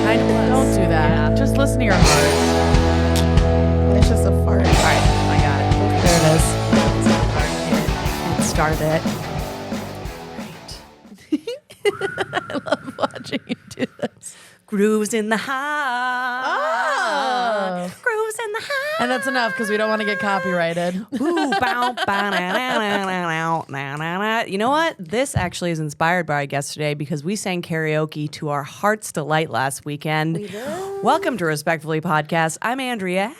kind of was. Don't do that. Yeah. Just listen to your heart. It's just a fart. All right, I got it. There it is. And start it. I love watching you do this. Grooves in the heart. Oh. Grooves in the heart. And that's enough because we don't want to get copyrighted. Ooh, bow, bow, na, na, na. You know what? This actually is inspired by our guest today because we sang karaoke to our heart's delight last weekend. We did. Welcome to Respectfully Podcast. I'm Andrea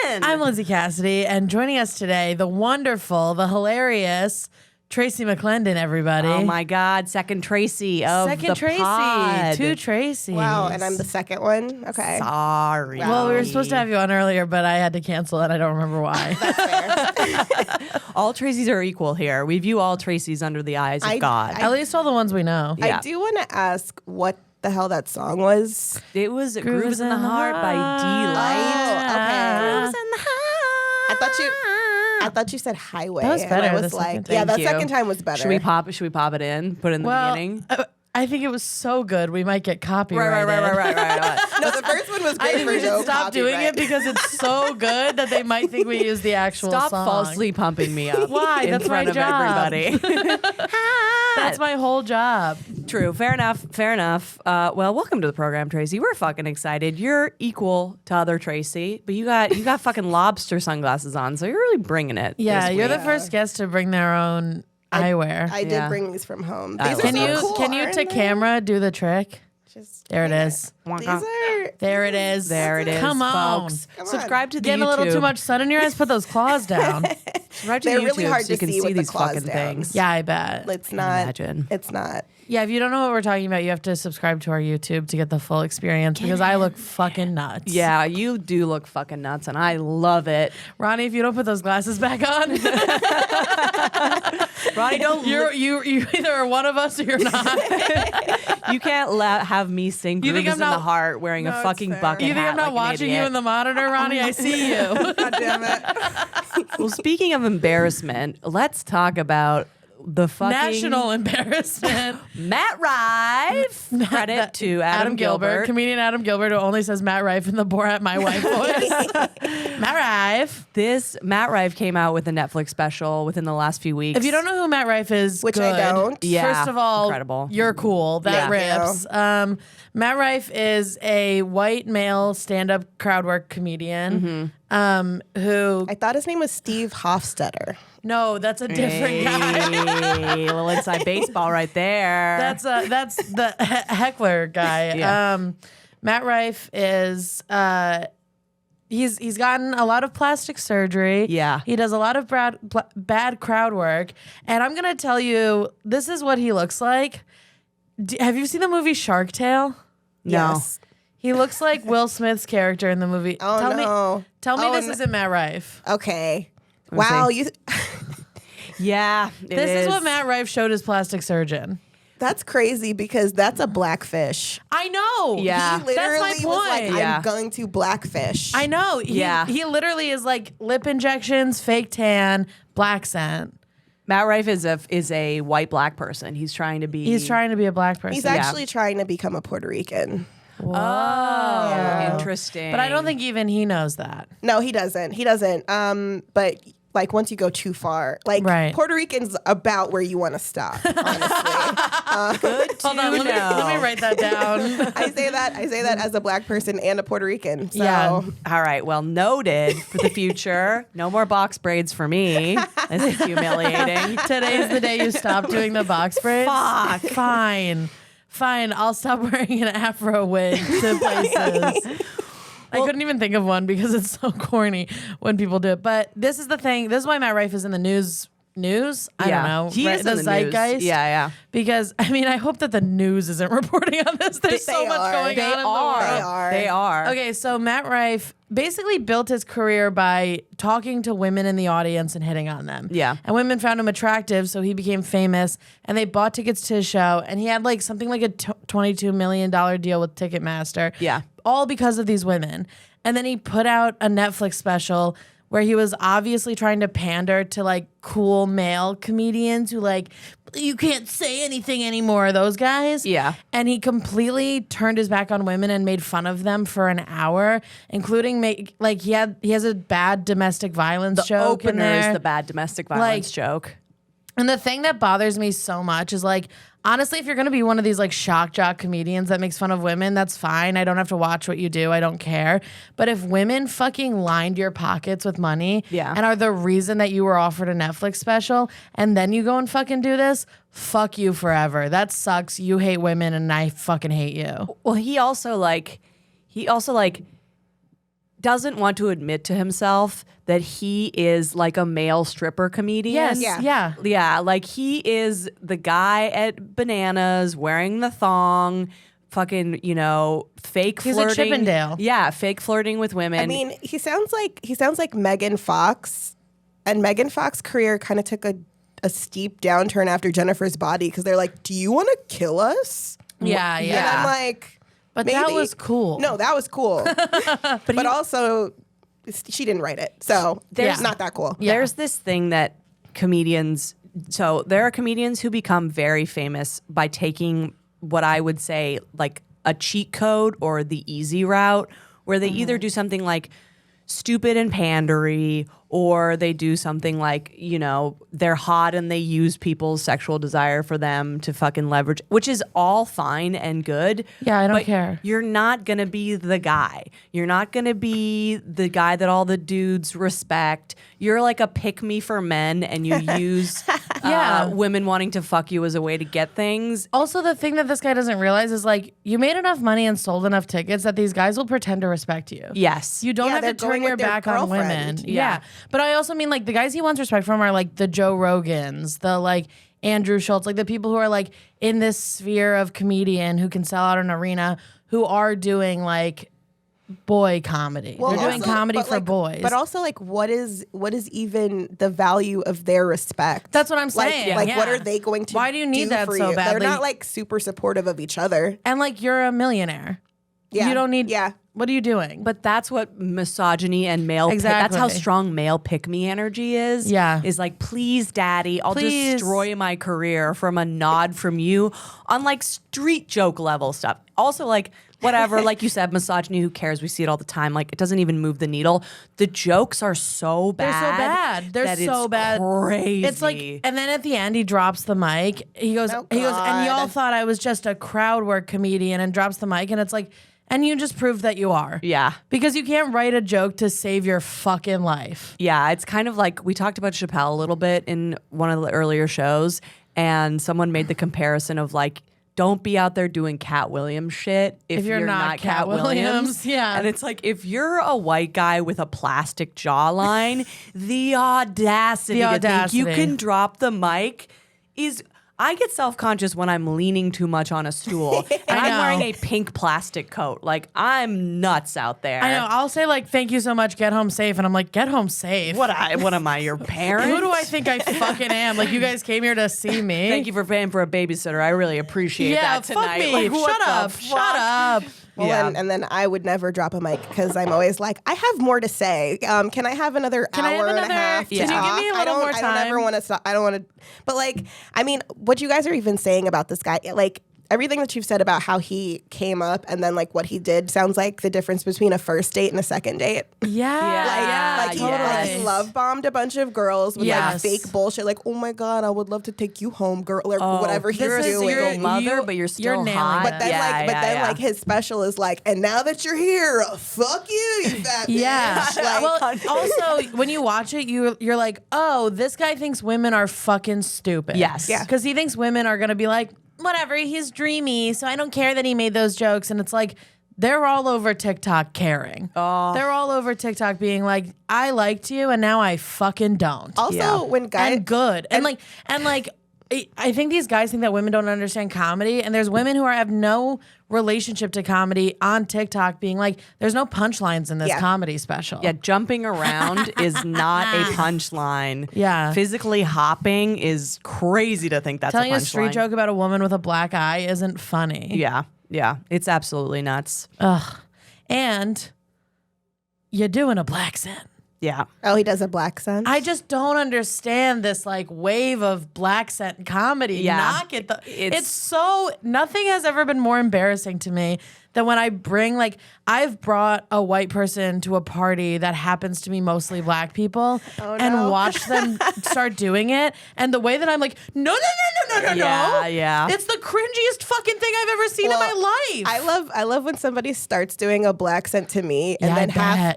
Allen. I'm Lindsay Cassidy, and joining us today, the wonderful, the hilarious Tracey McClendon, everybody. Oh my God, second Tracey of Second the Tracy. pod. Two Tracy's. Wow, and I'm the second one? Okay. Sorry. Well, we were supposed to have you on earlier, but I had to cancel it. I don't remember why. All Tracys are equal here. We view all Tracys under the eyes of God. At least all the ones we know. Yeah. I do want to ask what the hell that song was. It was Grooves in the Heart by D-Light. Oh, okay. Grooves in the Heart. I thought you said Highway. That was and I better was the like, second yeah, time. that Thank you. second time was better. Should we pop it in? Put it in the beginning? I think it was so good. We might get copyrighted. Right. No, the first one was I great think for we should no stop doing it copyright. because it's so good that they might think we use the actual Stop song. falsely pumping me up. Why? In That's front my of job. everybody. That's my whole job. True. Fair enough. Well, welcome to the program, Tracey. We're fucking excited. You're equal to other Tracey, but you got fucking lobster sunglasses on, so you're really bringing it. Yeah, this you're week. the first guest to bring their own eyewear. I did Yeah. bring these from home. I These love are Can so you cool, can you aren't to they? camera do the trick? Just There it hang is. These are There it is. There it is. Come on. folks. Come on. Subscribe to the Getting YouTube. a little too much sun in your eyes. Put those claws down. Subscribe to They're the really YouTube hard so you to can see see with the these claws fucking down. things. Yeah, I bet. It's not. Imagine. It's not. Yeah, if you don't know what we're talking about, you have to subscribe to our YouTube to get the full experience because I look fucking nuts. Yeah, you do look fucking nuts, and I love it. Ronnie, if you don't put those glasses back on, Ronnie, don't you either are one of us or you're not. you can't have me sing You think Grooves I'm in the not- Heart wearing a No, it's fucking fair. bucket You think hat I'm not like an watching you idiot. in the monitor, Ronnie? I see you. God damn it. Well, speaking of embarrassment, let's talk about the fucking National embarrassment. Matt Rife. Credit to Adam Gilbert. Comedian Adam Gilbert, who only says Matt Rife in the Borat My Wife voice. Matt Rife. This Matt Rife came out with a Netflix special within the last few weeks. If you don't know who Matt Rife is, Which good. I don't. Yeah, First of all, incredible. you're cool. That Yeah. rips. Matt Rife is a white male stand-up crowd work comedian who... I thought his name was Steve Hofstetter. No, that's a different guy. Hey, a little inside baseball right there. That's the heckler guy. Yeah. Matt Rife is he's gotten a lot of plastic surgery. Yeah. He does a lot of bad crowd work, and I'm gonna tell you, this is what he looks like. Have you seen the movie Shark Tale? No. Yes. He looks like Will Smith's character in the movie. Oh, Tell me Oh, this no. isn't Matt Rife. Okay. me Wow. see. You. Yeah, This is what Matt Rife showed his plastic surgeon. That's crazy because that's a blackfish. I know. Yeah. He literally That's my was like, point. Yeah. I'm going to blackfish. I know. Yeah. He literally is like lip injections, fake tan, black scent. Matt Rife is a white black person. He's trying to be. He's trying to be a black person. He's actually trying to become a Puerto Rican. Oh, Yeah. interesting. But I don't think even he knows that. No, he doesn't. He doesn't. But like once you go too far, like Right. Puerto Rican's about where you want to stop. Honestly, Good to Hold on, let me write that down. I say that as a black person and a Puerto Rican. So Yeah. All right. Well, noted for the future. No more box braids for me. This is humiliating. Today's the day you stop doing the box braids. Fuck. Fine. I'll stop wearing an afro wig to places. I couldn't even think of one because it's so corny when people do it. But this is the thing. This is why Matt Rife is in the news. I don't know. He right? is the in the zeitgeist. news. Yeah. Because I mean, I hope that the news isn't reporting on this. There's so They much are. going They on in the are. world. They are. Okay, so Matt Rife basically built his career by talking to women in the audience and hitting on them. Yeah. And women found him attractive, so he became famous, and they bought tickets to his show, and he had like something like a $22 million deal with Ticketmaster. Yeah. All because of these women. And then he put out a Netflix special where he was obviously trying to pander to like cool male comedians who like, you can't say anything anymore, those guys. Yeah. And he completely turned his back on women and made fun of them for an hour, including he has a bad domestic violence joke in Opener there. is the bad domestic violence joke. And the thing that bothers me so much is like, honestly, if you're going to be one of these like shock jock comedians that makes fun of women, that's fine. I don't have to watch what you do. I don't care. But if women fucking lined your pockets with money and are the reason that you were offered a Netflix special and then you go and fucking do this, fuck you forever. That sucks. You hate women and I fucking hate you. Well, he also doesn't want to admit to himself that he is like a male stripper comedian. Yes. Yeah. Like he is the guy at Bananas wearing the thong, fucking, fake He's flirting. a Chippendale. Yeah, fake flirting with women. I mean, he sounds like Megan Fox, and Megan Fox's career kind of took a steep downturn after Jennifer's Body because they're like, "Do you want to kill us?" Yeah. And I'm like, But maybe. that was cool. No, that was cool. but also, she didn't write it, so there's not that cool. Yeah. There's this thing that comedians. So there are comedians who become very famous by taking what I would say like a cheat code or the easy route, where they either do something like stupid and pandery, or they do something like, they're hot and they use people's sexual desire for them to fucking leverage, which is all fine and good. Yeah, I don't but care. You're not going to be the guy. You're not going to be the guy that all the dudes respect. You're like a pick me for men and you use women wanting to fuck you as a way to get things. Also, the thing that this guy doesn't realize is like, you made enough money and sold enough tickets that these guys will pretend to respect you. Yes. You don't Yeah, have to they're turn going your with their back on women. girlfriend. Yeah. But I also mean like the guys he wants respect from are like the Joe Rogans, the like Andrew Schultz, like the people who are like in this sphere of comedian who can sell out an arena, who are doing like boy comedy. They're doing comedy for boys. But also, like, what is even the value of their respect? That's what I'm saying. Like, what are they going to? Why do you need that for so you? badly? They're not like super supportive of each other. And like you're a millionaire. Yeah, You don't need. Yeah. What are you doing? But that's what misogyny and male Exactly. that's how strong male pick me energy is. Yeah. Is like, please, daddy, I'll Please. destroy my career from a nod from you on like street joke level stuff. Also, like, whatever, like you said, misogyny, who cares? We see it all the time. Like, it doesn't even move the needle. The jokes are so bad. They're so bad. They're that so it's bad. Crazy. It's like, and then at the end he drops the mic. He goes, Oh, and God. y'all thought I was just a crowd work comedian, and drops the mic, and it's like, and you just proved that you are. Yeah. Because you can't write a joke to save your fucking life. Yeah, it's kind of like we talked about Chappelle a little bit in one of the earlier shows, and someone made the comparison of like, don't be out there doing Cat Williams shit if you're not Cat Williams. Yeah. And it's like, if you're a white guy with a plastic jawline, the audacity to think you can drop the mic is... I get self-conscious when I'm leaning too much on a stool and I'm wearing a pink plastic coat. Like, I'm nuts out there. I know. I'll say like, thank you so much, get home safe. And I'm like, get home safe. What am I, your parent? Who do I think I fucking am? Like, you guys came here to see me. Thank you for paying for a babysitter. I really appreciate that tonight. Fuck me. Like, what Shut the up. fuck? Shut up. Well, Yeah. and then I would never drop a mic because I'm always like, I have more to say. Can I have another I have hour and a another- half to Can you give talk? me a I little don't, more I don't ever time? want to stop. I don't want to. But like, I mean, what you guys are even saying about this guy, like everything that you've said about how he came up and then like what he did sounds like the difference between a first date and a second date. Yeah. Like he love bombed a bunch of girls with Yes. like fake bullshit. Like, oh my god, I would love to take you home, girl, or whatever he's You're a doing. single mother, you- but you're you're still nailing hot. it. But then, like his special is like, and now that you're here, fuck you fat Yeah. bitch. Like, Well, also, when you watch it, you're like, oh, this guy thinks women are fucking stupid. Yes. Yeah. Because he thinks women are going to be like, whatever, he's dreamy, so I don't care that he made those jokes. And it's like, they're all over TikTok caring. Oh. They're all over TikTok being like, I liked you, and now I fucking don't. also, when guys And good. And like, I think these guys think that women don't understand comedy, and there's women who have no relationship to comedy on TikTok being like, there's no punchlines in this comedy special. Yeah, jumping around is not a punchline. Yeah. Physically hopping is crazy to think that's Telling a a punchline. street joke about a woman with a black eye isn't funny. Yeah. Yeah. It's absolutely nuts. And you're doing a black accent. Yeah. Oh, he does a black scent. I just don't understand this like wave of black scent comedy. Yeah. Knock it. It's so, nothing has ever been more embarrassing to me than when I bring, like, I've brought a white person to a party that happens to be mostly black people and watched them start doing it. And the way that I'm like, no. Yeah. It's the cringiest fucking thing I've ever seen in my life. I love when somebody starts doing a black scent to me, and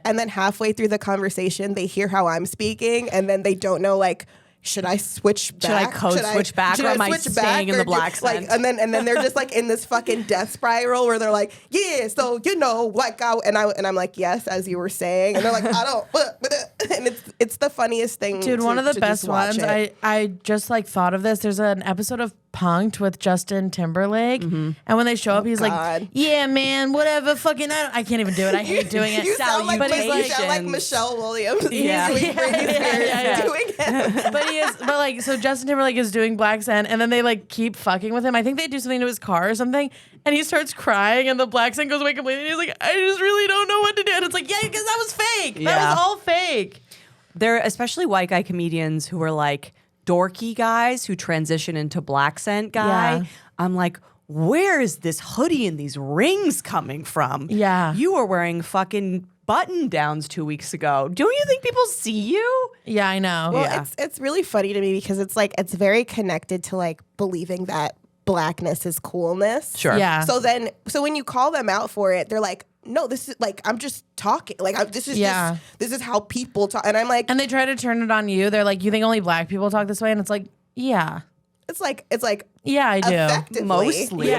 then halfway through the conversation they hear how I'm speaking, and then they don't know like, should I switch back? Should I code switch back, or am I staying in the black scent? Like, and then they're just like in this fucking death spiral where they're like, yeah, so like and I'm like, yes, as you were saying, and they're like, I don't, and it's the funniest thing. Dude, one of the best ones. I just like thought of this. There's an episode of Punk'd with Justin Timberlake, and when they show up, he's like, "Yeah, man, whatever, fucking." I can't even do it. I hate doing it. You sound like Michelle Williams. Yeah. Doing it. But so Justin Timberlake is doing black scent, and then they like keep fucking with him. I think they do something to his car or something, and he starts crying, and the black scent goes away completely. And he's like, "I just really don't know what to do." And it's like, yeah, because that was fake. That was all fake. There are especially white guy comedians who are like dorky guys who transition into black scent guy. Yeah. I'm like, where is this hoodie and these rings coming from? Yeah. You were wearing fucking button downs 2 weeks ago. Don't you think people see you? Yeah, I know. Well, it's really funny to me because it's like it's very connected to like believing that blackness is coolness. Sure. Yeah. So when you call them out for it, they're like, no, this is like, I'm just talking. Like, this is how people talk. And I'm like, and they try to turn it on you. They're like, you think only black people talk this way? And it's like, yeah. It's like, yeah, I do. Effectively. Mostly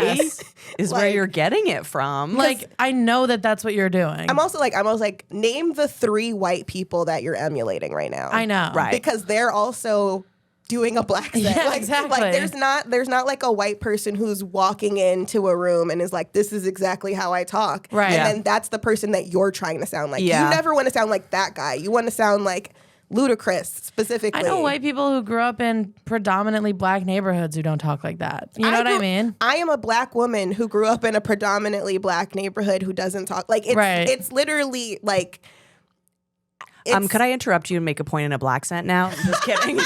is where you're getting it from. Like, I know that that's what you're doing. I'm also like, name the 3 white people that you're emulating right now. I know. Right. Because they're also doing a black set. Yeah, like, exactly. Like there's not like a white person who's walking into a room and is like, this is exactly how I talk. Right. And then that's the person that you're trying to sound like. Yeah. You never want to sound like that guy. You want to sound like Ludacris specifically. I know white people who grew up in predominantly black neighborhoods who don't talk like that. You know what I mean? I am a black woman who grew up in a predominantly black neighborhood who doesn't talk like it's literally like could I interrupt you and make a point in a black scent now? Just kidding.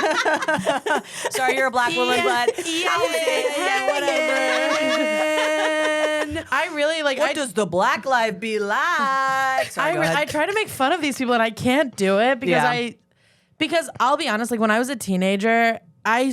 Sorry, you're a black woman, but whatever. I really like. What does the black life be like? Sorry, I try to make fun of these people, and I can't do it because I'll be honest. Like when I was a teenager, I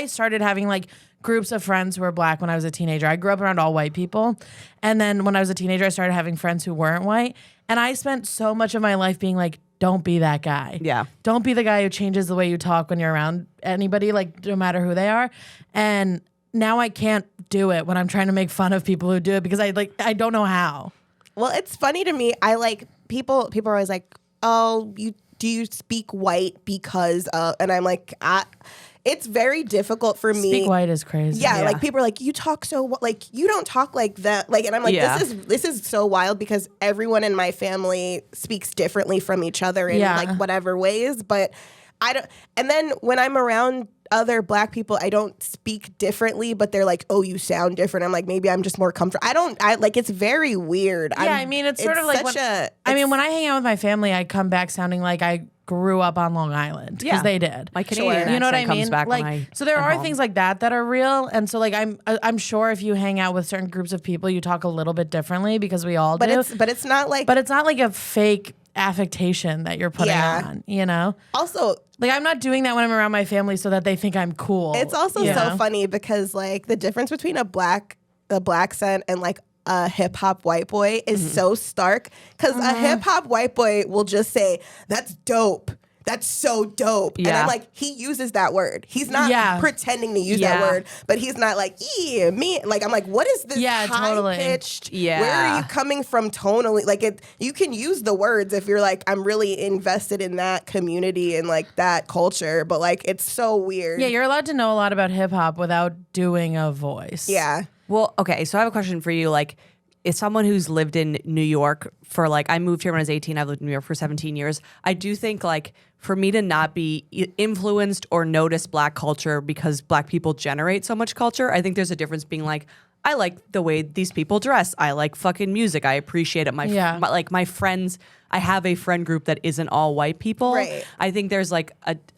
started having like groups of friends who were black when I was a teenager. I grew up around all white people, and then when I was a teenager, I started having friends who weren't white, and I spent so much of my life being like, don't be that guy. Yeah. Don't be the guy who changes the way you talk when you're around anybody, like no matter who they are. And now I can't do it when I'm trying to make fun of people who do it because I don't know how. Well, it's funny to me. I like people are always like, "Oh, do you speak white because and I'm like, it's very difficult for me. Speak white is crazy. Yeah, like people are like, you talk so like you don't talk like that. Like, and I'm like, this is so wild because everyone in my family speaks differently from each other in like whatever ways. But I don't. And then when I'm around other black people, I don't speak differently, but they're like, oh, you sound different. I'm like, maybe I'm just more comfortable. I like, it's very weird. Yeah, I mean, it's sort of like when I hang out with my family, I come back sounding like I grew up on Long Island because they did. My Canadian you know what I accent mean? comes back like, when I so there am are home. things like that are real, and so like I'm sure if you hang out with certain groups of people, you talk a little bit differently because we all do. But it's not like a fake affectation that you're putting on, you know? Also, like I'm not doing that when I'm around my family so that they think I'm cool. It's also so funny because like the difference between a black scent and like a hip hop white boy is so stark because a hip hop white boy will just say, "That's dope. That's so dope." And I'm like, he uses that word. He's not pretending to use that word, but he's not like, yeah, me. Like, I'm like, what is this high-pitched? Yeah. Where are you coming from tonally? Like, you can use the words if you're like, I'm really invested in that community and like that culture, but like, it's so weird. Yeah, you're allowed to know a lot about hip hop without doing a voice. Yeah. Well, okay, so I have a question for you. Like, as someone who's lived in New York for like, I moved here when I was 18. I've lived in New York for 17 years. I do think like for me to not be influenced or notice black culture because black people generate so much culture, I think there's a difference being like, I like the way these people dress. I like fucking music. I appreciate it. My friends, I have a friend group that isn't all white people. Right. I think there's like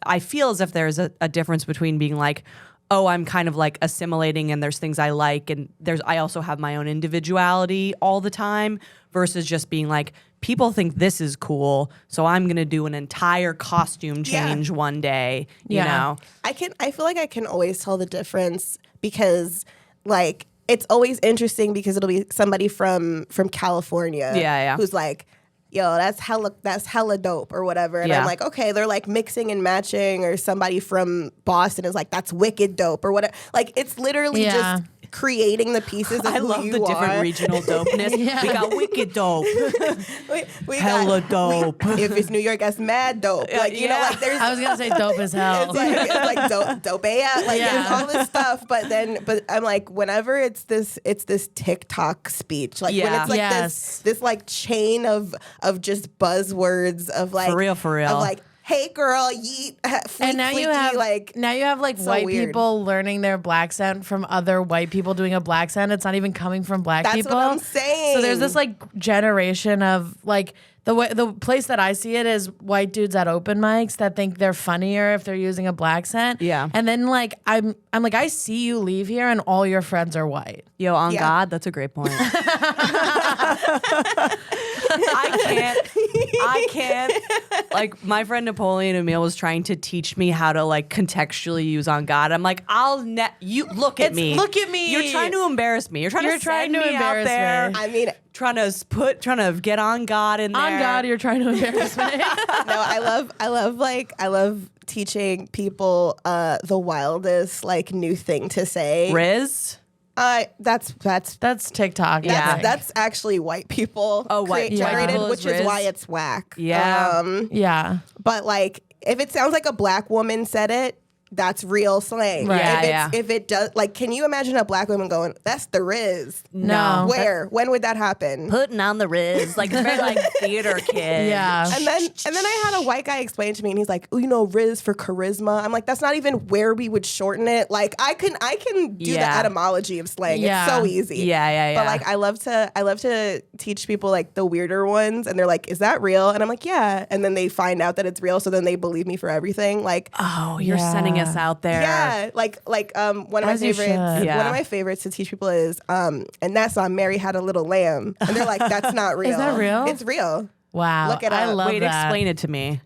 I feel as if there's a difference between being like, oh, I'm kind of like assimilating and there's things I like and I also have my own individuality all the time versus just being like, people think this is cool, so I'm gonna do an entire costume change one day. You know? I feel like I can always tell the difference because like it's always interesting because it'll be somebody from California who's like, yo, that's hella dope or whatever. And I'm like, okay, they're like mixing and matching, or somebody from Boston is like, that's wicked dope or whatever. Like it's literally just creating the pieces of I who love you the different are. regional dopeness. We got wicked dope. we Hella got, dope. If it's New York, that's mad dope. Like, you know, like there's I was gonna say dope as hell. it's like dope like there's all this stuff, but I'm like, whenever it's this TikTok speech, like when it's like this like chain of just buzzwords of like For real. of like, hey girl, yeet, fleek, And now you have like so white weird. people learning their black accent from other white people doing a black accent. It's not even coming from black That's people. what I'm saying. So there's this like generation of like the place that I see it is white dudes at open mics that think they're funnier if they're using a black accent. Yeah. And then like I'm like, I see you leave here and all your friends are white. Yo, on God, that's a great point. I can't. Like, my friend Napoleon Emile was trying to teach me how to, like, contextually use on God. I'm like, you look at me. Look at me. You're trying to embarrass me. You're trying to send me out there. me. I mean, Trying to get on God in there. On God, you're trying to embarrass me. no, I love teaching people the wildest like new thing to say. Riz? That's TikTok. Yeah. that's actually white people generated, people which is is Riz. why it's whack. Yeah. Yeah. But like if it sounds like a black woman said it, that's real slang. Right. If it does, like, can you imagine a black woman going, that's the Riz? No. Where? When would that happen? Putting on the Riz. Like, it's very, like, theater kid. Yeah. And then I had a white guy explain to me, and he's like, "Oh, you know, Riz for charisma." I'm like, that's not even where we would shorten it. Like, I can do the etymology of slang. Yeah. It's so easy. Yeah. But like, I love to teach people like the weirder ones, and they're like, "Is that real?" And I'm like, "Yeah." And then they find out that it's real, so then they believe me for everything. Like, Oh, you're sending us out there. yeah, like one of my As you favorites. should. Yeah. One of my favorites to teach people is, and that's on Mary Had a Little Lamb, and they're like, "That's not real." Is that real? It's real. Wow. Look it I up. love Wait, that. explain it to me.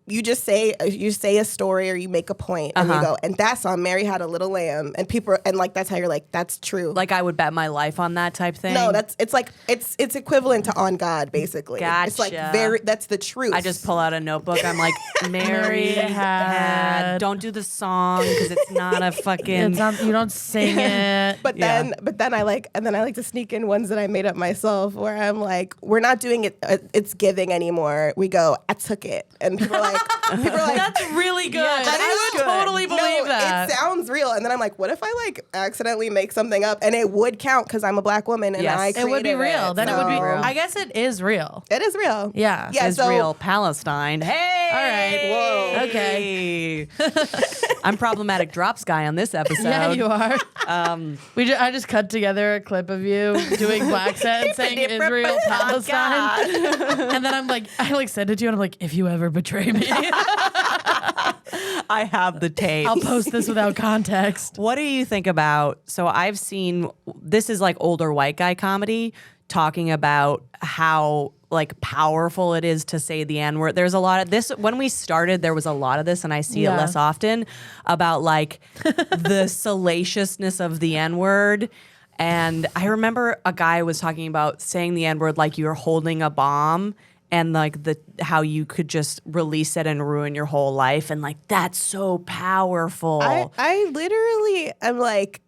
You just say a story or you make a point and you go, and that's on Mary Had a Little Lamb, and people and like that's how you're like, that's true. Like, I would bet my life on that type thing. no, it's equivalent to on God basically. It's like Gotcha. that's the truth. I just pull out a notebook. I'm like, Mary had. Don't do the song because it's not a fucking. It's not, you don't sing it. But then I like to sneak in ones that I made up myself where I'm like, we're not doing it. It's giving anymore. We go, I took it, and people are like, That's really good. I would totally believe that. It sounds real. And then I'm like, what if I like accidentally make something up, and it would count because I'm a black woman and Yes. I It would be created real. Then it would be. So- I guess it is real. It is real. Yeah. Yeah. Is so real Palestine. Hey, All right. Whoa. Okay. I'm problematic drops guy on this episode. Yeah, you are. I just cut together a clip of you doing black set saying Israel, Palestine, and then I like send it to you, and I'm like, if you ever betray me, I have the tape. I'll post this without context. What do you think about? So I've seen this is like older white guy comedy talking about how like powerful it is to say the N-word. There's a lot of this. When we started, there was a lot of this, and I see it less often about like the salaciousness of the N-word. And I remember a guy was talking about saying the N-word like you're holding a bomb, and like how you could just release it and ruin your whole life, and like that's so powerful. I literally am like,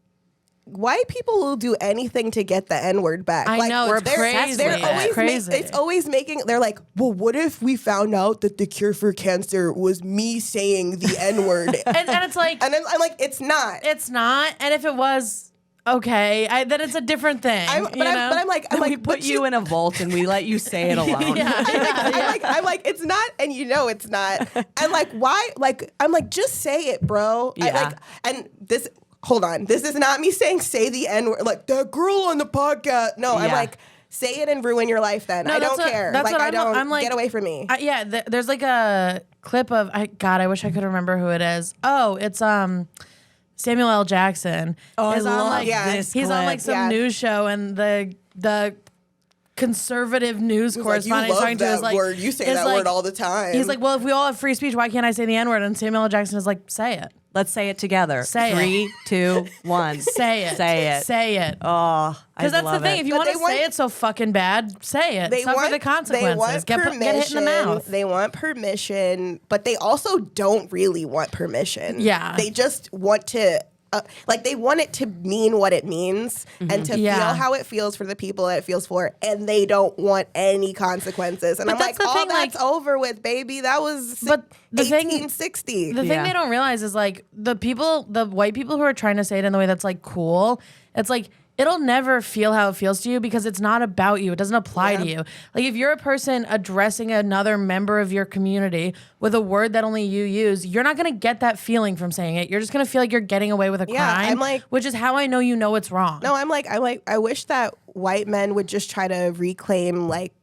white people will do anything to get the N-word back. I like, know, it's crazy. They're It's always crazy. it's always making. They're like, well, what if we found out that the cure for cancer was me saying the N-word? And it's like, And then I'm like, it's not. it's not. And if it was, okay, then it's a different thing. But I'm like, we put you in a vault and we let you say it alone. I'm like, it's not, and you know it's not. And like, why? Like, I'm like, just say it, bro. Yeah. And this, hold on. This is not me saying say the N-word, like that girl on the podcast. No, I'm Yeah. like, say it and ruin your life then. No, I don't that's what- care. that's Like, what I don't, I'm like, get away from me. There's like a clip of, God, I wish I could remember who it is. Oh, it's Samuel L. Jackson. Oh, I is on love like, this He's on like clip. some news show, and the conservative news Like, you correspondent love talking to that is like, word. You say is that like- word all the time. He's like, well, if we all have free speech, why can't I say the N-word? And Samuel L. Jackson is like, say it. Let's say it together. Say it. 3, 2, 1. Say it. Say it. Say it. Oh, I Because that's the love thing. it. If you But want to they want- say it so fucking bad, say it. Suffer the consequences. They want Get hit in the mouth. They want permission, but they also don't really want permission. Yeah. They just want to, like, they want it to mean what it means and to Yeah. feel how it feels for the people that it feels for, and they don't want any consequences. And But I'm that's like, the all thing, that's over with, baby. That was But the thing- 1860. The thing Yeah. they don't realize is like the white people who are trying to say it in the way that's like cool, it's like it'll never feel how it feels to you because it's not about you. It doesn't apply to you. Like if you're a person addressing another member of your community with a word that only you use, you're not going to get that feeling from saying it. You're just going to feel like you're getting away with a Yeah, crime, I'm like- which is how I know you know it's wrong. No, I'm like, I wish that white men would just try to reclaim like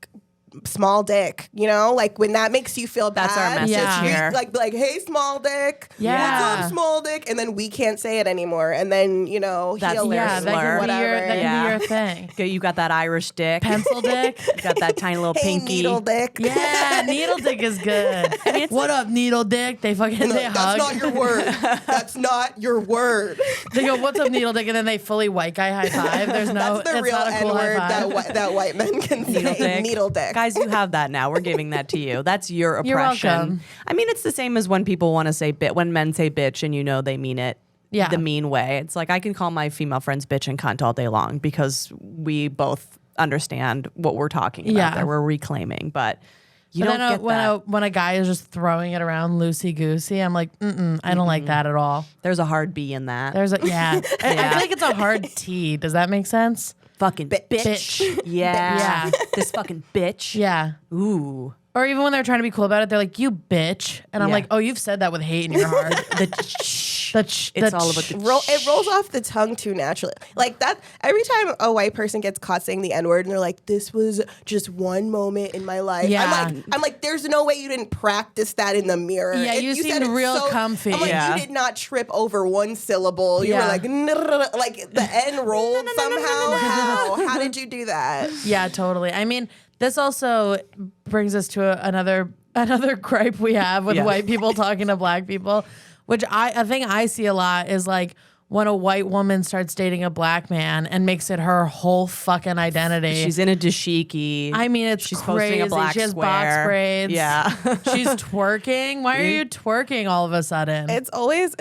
small dick, you know, like when that makes you feel bad. That's our message Yeah. here. Like, hey, small dick. Yeah. What's up, small dick? And then we can't say it anymore. And then, you know, That's- heal yeah, that slur. can be whatever. your that Yeah. can be your thing. Okay, you got that Irish dick. Pencil dick. You got that tiny little Hey, pinky. needle dick. Yeah, needle dick is good. What up, needle dick? They fucking No, they that's hug. not your word. That's not your word. They go, "What's up, needle dick?" And then they fully white guy high five. There's no, That's the it's real not a cool high N-word five. that white men can Needle say. dick. Needle dick. Guys, you have that now. We're giving that to you. That's your You're oppression. welcome. I mean, it's the same as when people want to say when men say bitch and you know they mean it Yeah. the mean way. It's like I can call my female friends bitch and cunt all day long because we both understand what we're talking about. Yeah. That we're reclaiming, but you But don't get that. when a guy is just throwing it around loosey goosey, I'm like, I don't like that at all. There's a hard B in that. There's a I feel like it's a hard T. Does that make sense? fucking bitch. Yeah. Yeah. This fucking bitch. Yeah. Ooh. Or even when they're trying to be cool about it, they're like, "You bitch," and I'm Yeah. like, "Oh, you've said that with hate in your heart." It's all about the It rolls off the tongue too naturally. Like that, every time a white person gets caught saying the N-word and they're like, this was just one moment in my life. Yeah. I'm like, there's no way you didn't practice that in the mirror. Yeah, you said seemed it real comfy. I'm like, Yeah. you did not trip over one syllable. You Yeah. were like, like the N rolled somehow. How did you do that? Yeah, totally. I mean, this also brings us to another gripe we have with Yeah. white people talking to black people, which a thing I see a lot is like when a white woman starts dating a black man and makes it her whole fucking identity. She's in a dashiki. I mean, it's She's crazy. posting a black She has square. box braids. Yeah. She's twerking. Why are you twerking all of a sudden? It's always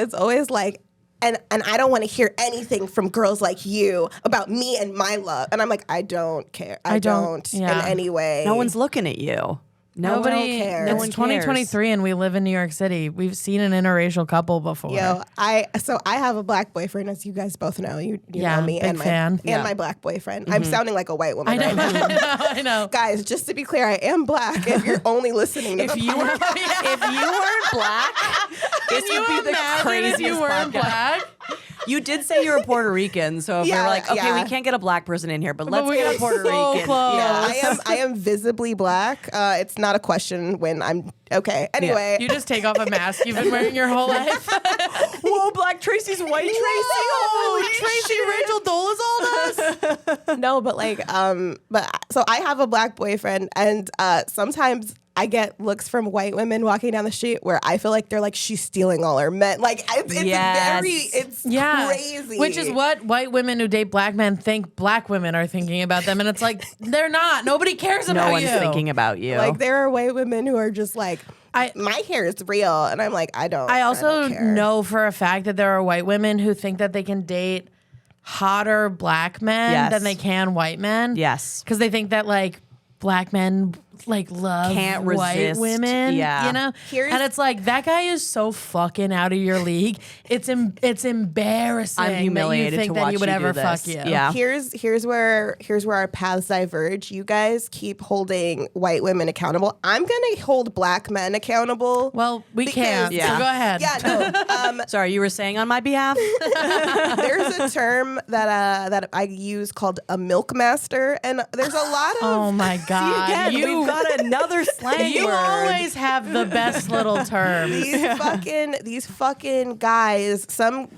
like, and I don't want to hear anything from girls like you about me and my love. And I'm like, I don't care. I don't yeah. in any way. No one's looking at you. Nobody cares. No It's one 2023 and we live in New York City. We've seen an interracial couple before. Yo, I have a black boyfriend, as you guys both know. You Yeah, know me big and my fan. and Yeah. my black boyfriend. I'm sounding like a white woman I know, right now. I know. Guys, just to be clear, I am black. If you're only listening to If the you were, if you weren't black, this Can would you be the imagine craziest if you weren't podcast. black? You did say you were Puerto Rican, so if Yeah, we're like, okay, yeah. we can't get a black person in here, but let's we get got a Puerto so Rican. close. Yeah. I am visibly black. It's not a question when I'm okay. Anyway, You just take off a mask you've been wearing your whole life. Whoa, Black Tracy's white Tracy. Holy Tracy, Rachel Dolezal. no, but like, but so I have a black boyfriend, and sometimes I get looks from white women walking down the street where I feel like they're like, she's stealing all our men. Like it's Yes. it's Yeah. crazy. Which is what white women who date black men think black women are thinking about them. And it's like, they're not. Nobody cares about No one's you. thinking about you. like there are white women who are just like, I- my hair is real, and I'm like, I also don't care. know for a fact that there are white women who think that they can date hotter black men Yes. than they can white men. Yes. Because they think that like black men like love Can't white resist. women. Yeah. You know? Here's- And it's like, that guy is so fucking out of your league. It's embarrassing. I'm humiliated that you think to that watch he would you ever do fuck this. you. Yeah. Here's where our paths diverge. You guys keep holding white women accountable. I'm gonna hold black men accountable. Well, we Because- can't. Yeah. So go ahead. Yeah, no. Sorry, you were saying on my behalf? There's a term that I use called a milk master, and there's a lot of Oh my God. Again, we've got another slang You word. always have the best little terms. these fucking guys. Some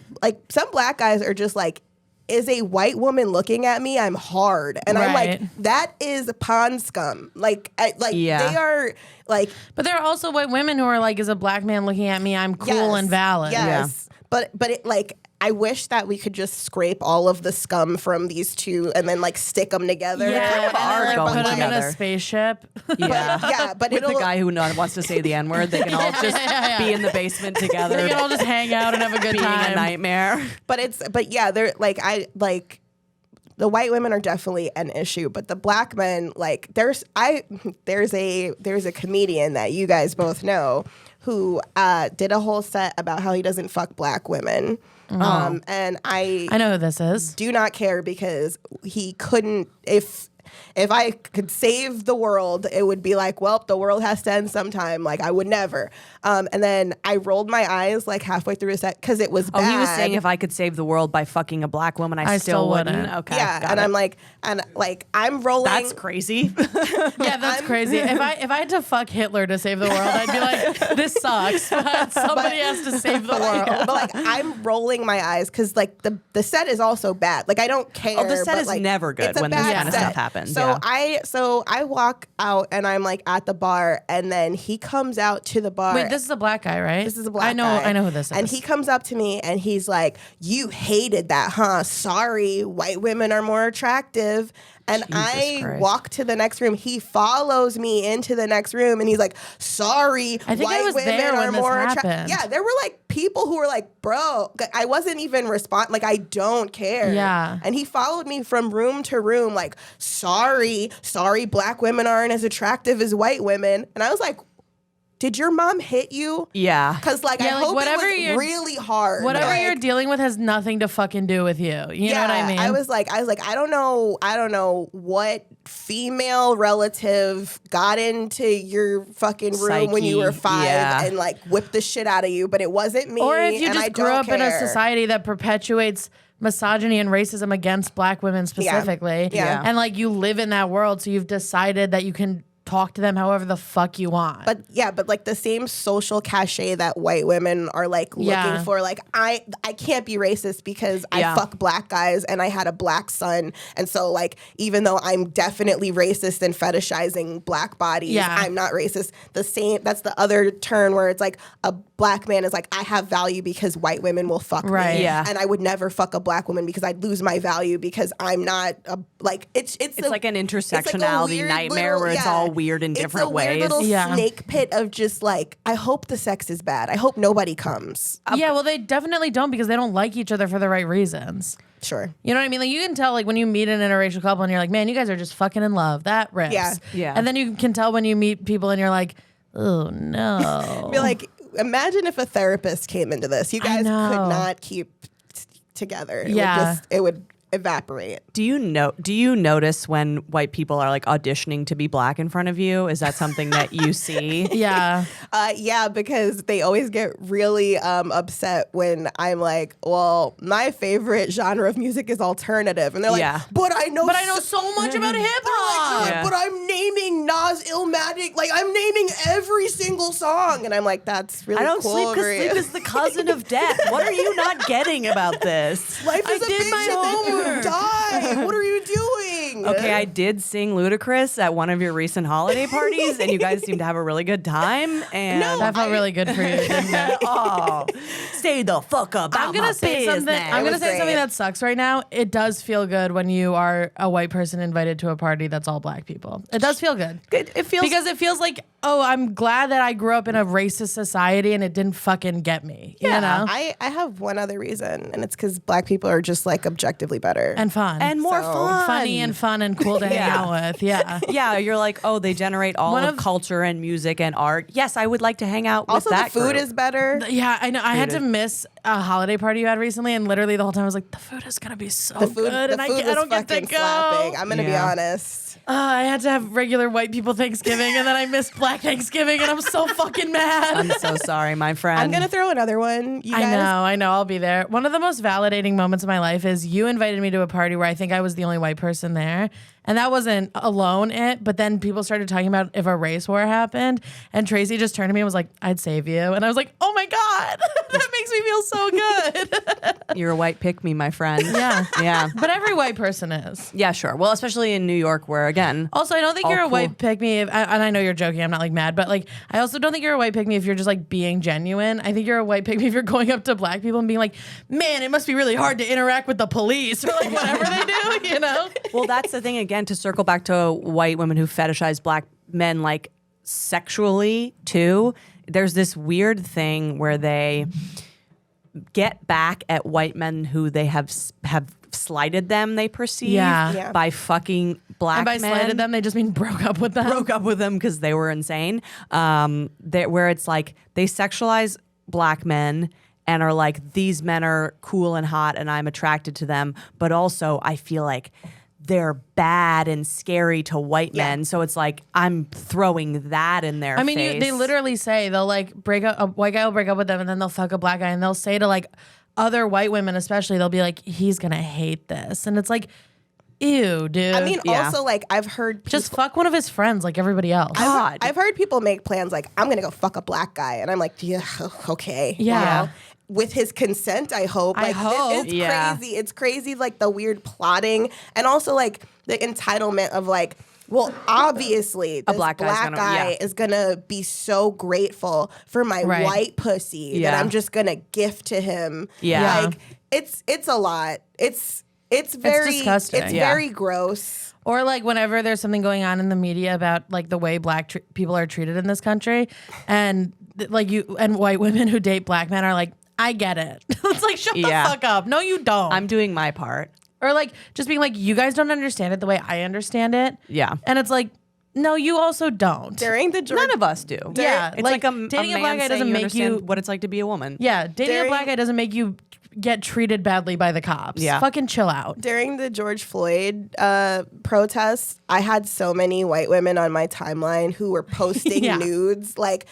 black guys are just like, is a white woman looking at me? I'm hard, and I'm like, Right. that is pond scum. Yeah. They are like, But there are also white women who are like, is a black man looking at me? I'm cool yes, and valid. Yes, but it like. I wish that we could just scrape all of the scum from these two and then like stick them together. Yeah, kind of and are then, like, going put them in a together. spaceship. Yeah. But With the it'll guy who wants to say the N word, they can all just be in the basement together. They can all just hang out and have a good being time. a nightmare. but yeah, they're like the white women are definitely an issue, but the black men, like there's a comedian that you guys both know who did a whole set about how he doesn't fuck black women. And I know who this is. do not care because he couldn't. If I could save the world, it would be like, well, the world has to end sometime. Like I would never. And then I rolled my eyes like halfway through a set because it was bad. Oh, he was saying if I could save the world by fucking a black woman, I still wouldn't. Okay. Yeah, got and it. I'm rolling. That's crazy. Yeah, that's crazy. If I had to fuck Hitler to save the world, I'd be like, this sucks, but somebody has to save the world. But like I'm rolling my eyes because like the set is also bad. Like I don't care. Oh, the set but, is like, never good it's a when this bad kind of set. stuff happens. So Yeah. I walk out and I'm like at the bar and then he comes out to the bar. Wait, this is a black guy, right? This is a black guy. I know who this is. And he comes up to me and he's like, "You hated that, huh? Sorry, white women are more attractive." And I Christ. walk to the next room. He follows me into the next room and he's like, "Sorry, I think I white was women there are when this more happened. attractive." Yeah, there were like people who were like, "Bro," I wasn't even like I don't care. Yeah. And he followed me from room to room like, sorry, black women aren't as attractive as white women. And I was like, did your mom hit you? Yeah. Because I Yeah, like, hope whatever it was really hard. Whatever Like, you're dealing with has nothing to fucking do with you. You know what I mean? I was like, I don't know what female relative got into your fucking room when you were Psyche, 5 yeah. and like whipped the shit out of you, but it wasn't me. Or if you and I just grew don't up in a care. society that perpetuates misogyny and racism against black women specifically. Yeah. And like you live in that world, so you've decided that you can talk to them however the fuck you want. But like the same social cachet that white women are like looking for. Like I can't be racist because I fuck black guys and I had a black son. And so like even though I'm definitely racist and fetishizing black bodies, I'm not racist. That's the other turn where it's like a black man is like, I have value because white women will fuck Right. me. Yeah. And I would never fuck a black woman because I'd lose my value because I'm not it's like an intersectionality nightmare where it's all weird in different it's a ways. weird little Yeah. snake pit of just like, I hope the sex is bad. I hope nobody comes. yeah, well, they definitely don't because they don't like each other for the right reasons. Sure. You know what I mean? Like you can tell like when you meet an interracial couple and you're like, man, you guys are just fucking in love. That rips. Yeah. Yeah. And then you can tell when you meet people and you're like, oh no. Be like, imagine if a therapist came into this. You guys could know. not keep together. Yeah. It would evaporate. Do you notice when white people are like auditioning to be black in front of you? Is that something that you see? Yeah. Yeah, because they always get really upset when I'm like, well, my favorite genre of music is alternative. And they're like, but I know so much about hip hop. They're like, but I'm naming Nas Illmatic. Like, I'm naming every single song. And I'm like, that's really I don't cool sleep over because you. sleep is the cousin of death. What are you not getting about this? Life is I a did bitch my and then you homework. die. What are you doing? Okay, I did sing Ludacris at one of your recent holiday parties, and you guys seem to have a really good time. And That felt really good for you, didn't it? oh, stay the fuck up. I'm gonna say something. I'm gonna say something that sucks right now. It does feel good when you are a white person invited to a party that's all black people. It does feel good. It feels because it feels like oh, I'm glad that I grew up in a racist society and it didn't fucking get me. You know? I have one other reason, and it's because black people are just like objectively better. And fun. And more fun. Funny and fun and cool to hang out with. Yeah. Yeah, you're like, oh, they generate all of culture and music and art. Yes, I would like to hang out also, with that the food group. is better. Yeah, I know. I had to miss a holiday party you had recently, and literally the whole time I was like, the food is gonna be so good, and I don't get to go. Slapping. I'm gonna be honest. I had to have regular white people Thanksgiving, and then I missed Black Thanksgiving, and I'm so fucking mad. I'm so sorry, my friend. I'm gonna throw another one. You guys. I know. I'll be there. One of the most validating moments of my life is you invited me to a party where I think I was the only white person there. And that wasn't alone but then people started talking about if a race war happened, and Tracey just turned to me and was like, I'd save you. And I was like, oh my God, that makes me feel so good. You're a white pick-me, my friend. Yeah. Yeah. But every white person is. Yeah, sure. Well, especially in New York where, again... Also, I don't think you're a white pick-me, and I know you're joking, I'm not like mad, but like, I also don't think you're a white pick-me if you're just like being genuine. I think you're a white pick-me if you're going up to black people and being like, man, it must be really hard to interact with the police or like whatever they do, you know? Well, that's the thing, again, to circle back to white women who fetishize black men like sexually too. There's this weird thing where they get back at white men who they have slighted them, they perceive, by fucking black and by men. slighted them, they just mean broke up with them. Broke up with them because they were insane. Where it's like they sexualize black men and are like, these men are cool and hot and I'm attracted to them. But also I feel like they're bad and scary to white men. So it's like, I'm throwing that in their face. They literally say they'll like break up, a white guy will break up with them and then they'll fuck a black guy and they'll say to like other white women, especially, they'll be like, he's going to hate this. And it's like, ew, dude. I mean, also like I've heard people, just fuck one of his friends like everybody else. I've heard people make plans like, I'm going to go fuck a black guy. And I'm like, yeah, okay. Yeah. Wow. With his consent, I hope. Like, it's crazy. It's crazy, like the weird plotting, and also like the entitlement of like, well, obviously, this black guy is gonna be so grateful for my white pussy that I'm just gonna gift to him. Yeah, like it's a lot. It's very disgusting. It's very gross. Or like whenever there's something going on in the media about like the way black people are treated in this country, and like you and white women who date black men are like, I get it. It's like, shut the fuck up. No, you don't. I'm doing my part. Or like just being like, you guys don't understand it the way I understand it. Yeah. And it's like, no, you also don't. None of us do. Yeah. It's like dating a black guy doesn't make you what it's like to be a woman. Yeah. Dating a black guy doesn't make you get treated badly by the cops. Yeah. Fucking chill out. During the George Floyd protests, I had so many white women on my timeline who were posting nudes, like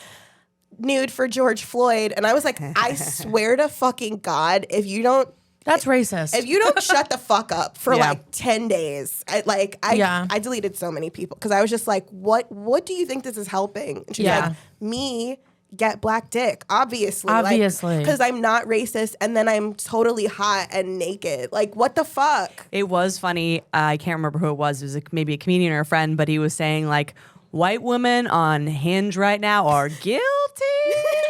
nude for George Floyd. And I was like, I swear to fucking God, if you don't... That's racist. If you don't shut the fuck up for like 10 days, I deleted so many people because I was just like, what do you think this is helping? And she's like, me get black dick, obviously. Because I'm not racist and then I'm totally hot and naked. Like, what the fuck? It was funny. I can't remember who it was. It was maybe a comedian or a friend, but he was saying like, white women on Hinge right now are guilty.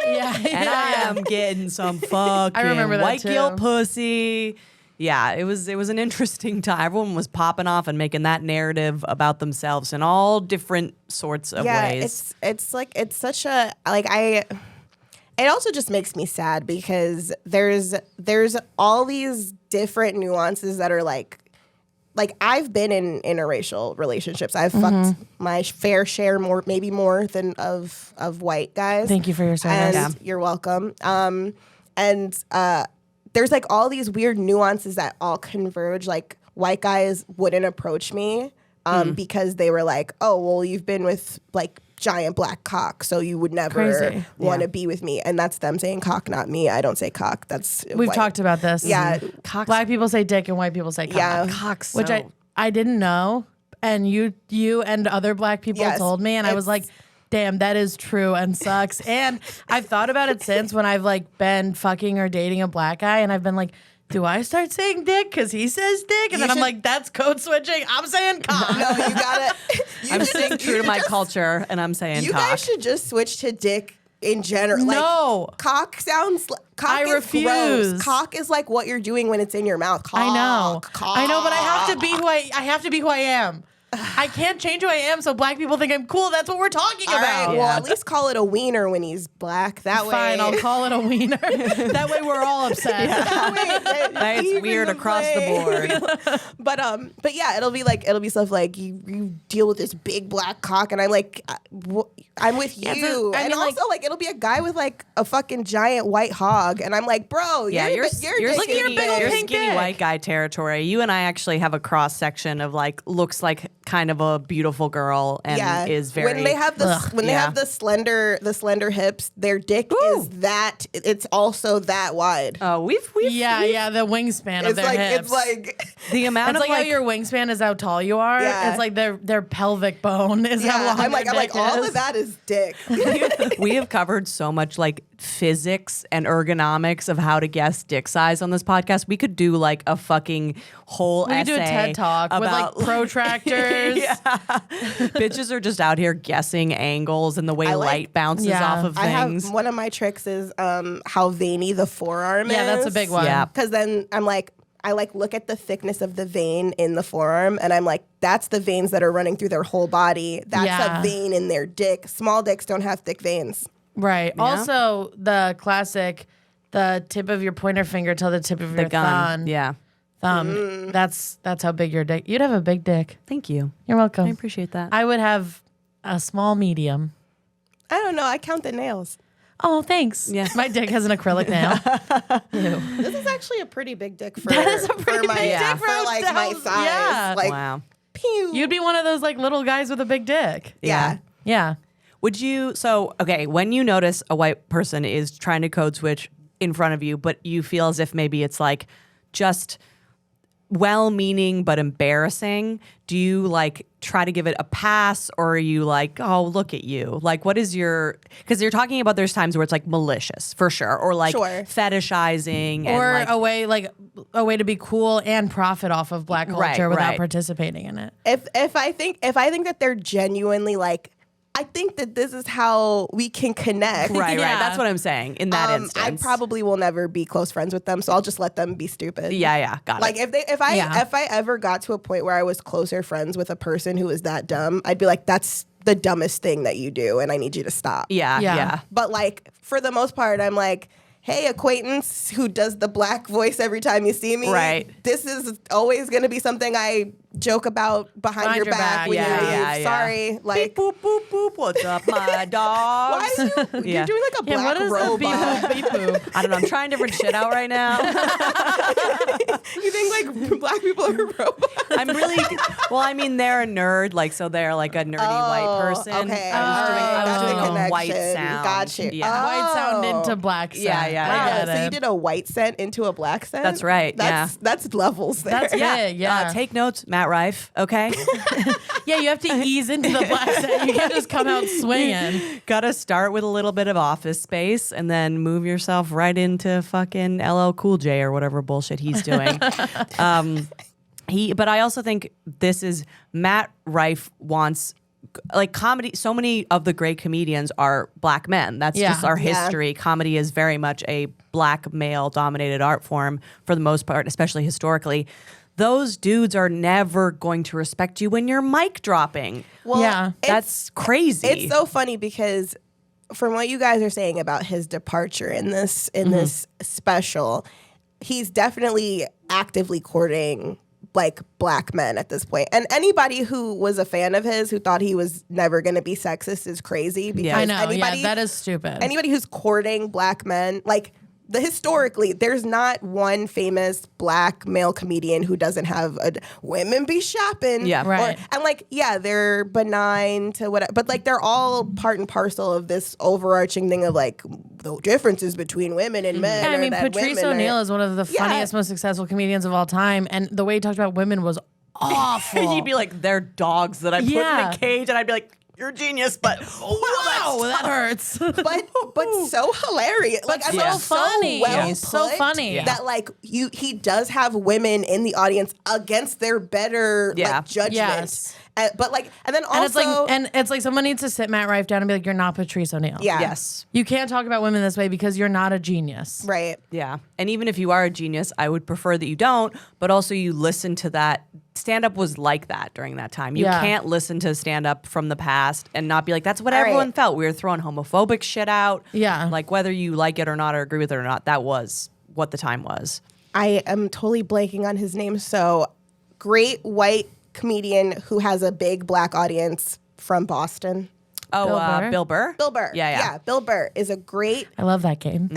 And I am getting some fucking white guilt pussy. Yeah, it was an interesting time. Everyone was popping off and making that narrative about themselves in all different sorts of ways. It's like, it's such a, like, it also just makes me sad because there's all these different nuances that are like I've been in interracial relationships. I've fucked my fair share, maybe more than of white guys. Thank you for your service. And you're welcome. And there's like all these weird nuances that all converge. Like white guys wouldn't approach me because they were like, oh, well, you've been with like giant black cock, so you would never want to be with me. And that's them saying cock, not me. I don't say cock. We've talked about this. Yeah. Black people say dick and white people say cock. Yeah. Cock's which I didn't know. And you and other black people told me, and I was like, damn, that is true and sucks. And I've thought about it since when I've like been fucking or dating a black guy, and I've been like, do I start saying dick because he says dick? And then I'm like, that's code switching. I'm saying cock. No, you gotta. I'm staying true to my culture, and I'm saying you cock. You guys should just switch to dick in general. No. Like, cock sounds. Cock I is refuse. Gross. Cock is like what you're doing when it's in your mouth. Cock, I know. Cock. I know, but I have to be who I am. I can't change who I am, so black people think I'm cool. That's what we're talking All about. right, well, at least call it a wiener when he's black. That way. Fine, I'll call it a wiener. That way we're all upset. That way, It's even weird across the board. But yeah, it'll be stuff like you deal with this big black cock, and I'm like, I'm with you. I And mean, also, like, it'll be a guy with like a fucking giant white hog, and I'm like, bro, Yeah, you're look at your big old you're pink skinny dick. white guy territory. You and I actually have a cross section of like looks like kind of a beautiful girl and is very when they have the slender hips, their dick is that it's also that wide. Oh, we've Yeah, the wingspan of It's their like hips. it's like the amount It's of like, how your wingspan is how tall you are. Yeah. It's like their pelvic bone is how long I'm their like dick all is. of that is dick. we have covered so much like physics and ergonomics of how to guess dick size on this podcast. We could do like a fucking whole We could do a essay TED Talk with like about protractors. bitches are just out here guessing angles and the way light bounces off of I things. have one of my tricks is how veiny the forearm is. Yeah, that's a big one. Yeah. Because then I'm like, I like look at the thickness of the vein in the forearm, and I'm like, that's the veins that are running through their whole body. That's a vein in their dick. Small dicks don't have thick veins. Right. Also, the classic, the tip of your pointer finger to the tip of your gun. thumb. Yeah. Thumb. That's how big your dick. You'd have a big dick. Thank you. You're welcome. I appreciate that. I would have a small medium. I don't know. I count the nails. Oh, thanks. Yeah. My dick has an acrylic nail. This is actually a pretty big dick for That is a pretty my big dick for for like the my house. size. Yeah. Like, Wow. pew. You'd be one of those like little guys with a big dick. Yeah. Yeah. Would you, when you notice a white person is trying to code switch in front of you, but you feel as if maybe it's like just well-meaning but embarrassing, do you like try to give it a pass, or are you like, oh, look at you? Like, what is your, because you're talking about there's times where it's like malicious for sure, or like fetishizing or and like, a way to be cool and profit off of black culture without participating in it. If I think that they're genuinely like, I think that this is how we can connect. right. Yeah. That's what I'm saying in that instance. I probably will never be close friends with them, so I'll just let them be stupid. Yeah, got Like it. if I ever got to a point where I was closer friends with a person who was that dumb, I'd be like, that's the dumbest thing that you do, and I need you to stop. Yeah. But like for the most part, I'm like, hey, acquaintance who does the black voice every time you see me. Right. This is always going to be something I joke about behind your back when you leave. Sorry. Like, beep, boop, boop, boop. What's up, my dog? why is you're doing like a black what is robot? the beep boop? I don't know. I'm trying different shit out right now. You think like black people are robots? I'm really well. I mean, they're a nerd, like so. They're like a nerdy white person. Okay. I was doing That's a white connection. sound. Got you. Yeah. White sound into black sound. Yeah. I get So you it. did a white scent into a black scent? That's right, That's levels there. That's big, yeah. Take notes, Matt Rife. Okay. Yeah, you have to ease into the black sound. You can't just come out swinging. Got to start with a little bit of Office Space and then move yourself right into fucking LL Cool J or whatever bullshit he's doing. But I also think this is Matt Rife wants like comedy. So many of the great comedians are black men. That's just our history. Comedy is very much a black male dominated art form for the most part, especially historically. Those dudes are never going to respect you when you're mic dropping. Well, That's crazy. It's so funny because from what you guys are saying about his departure in this special, he's definitely actively courting like black men at this point. And anybody who was a fan of his who thought he was never going to be sexist is crazy. Because I know. That is stupid. Anybody who's courting black men, like historically, there's not one famous black male comedian who doesn't have a women be shopping. Yeah, right. And like, they're benign to whatever, but like they're all part and parcel of this overarching thing of like the differences between women and men. Yeah, I or mean, that Patrice women O'Neill are- is one of the funniest, most successful comedians of all time, and the way he talked about women was awful. He'd be like, they're dogs that I put in a cage, and I'd be like, you're a genius, but wow, that hurts. but so hilarious. Like, so I mean, funny. So well He's so put funny. that like he does have women in the audience against their better like, judgment. Yes. But like, and then And also, it's like someone needs to sit Matt Rife down and be like, you're not Patrice O'Neal. yeah, Yes. You can't talk about women this way because you're not a genius. right. Yeah. And even if you are a genius, I would prefer that you don't, but also you listen to that. Stand up was like that during that time. You Yeah. can't listen to stand up from the past and not be like, that's what All everyone right. felt. We were throwing homophobic shit out. Yeah. Like whether you like it or not or agree with it or not, that was what the time was. I am totally blanking on his name. So, great white comedian who has a big black audience from Boston. Oh, Bill Burr? Bill Burr? Bill Burr. Yeah. Bill Burr is a great. I love that game.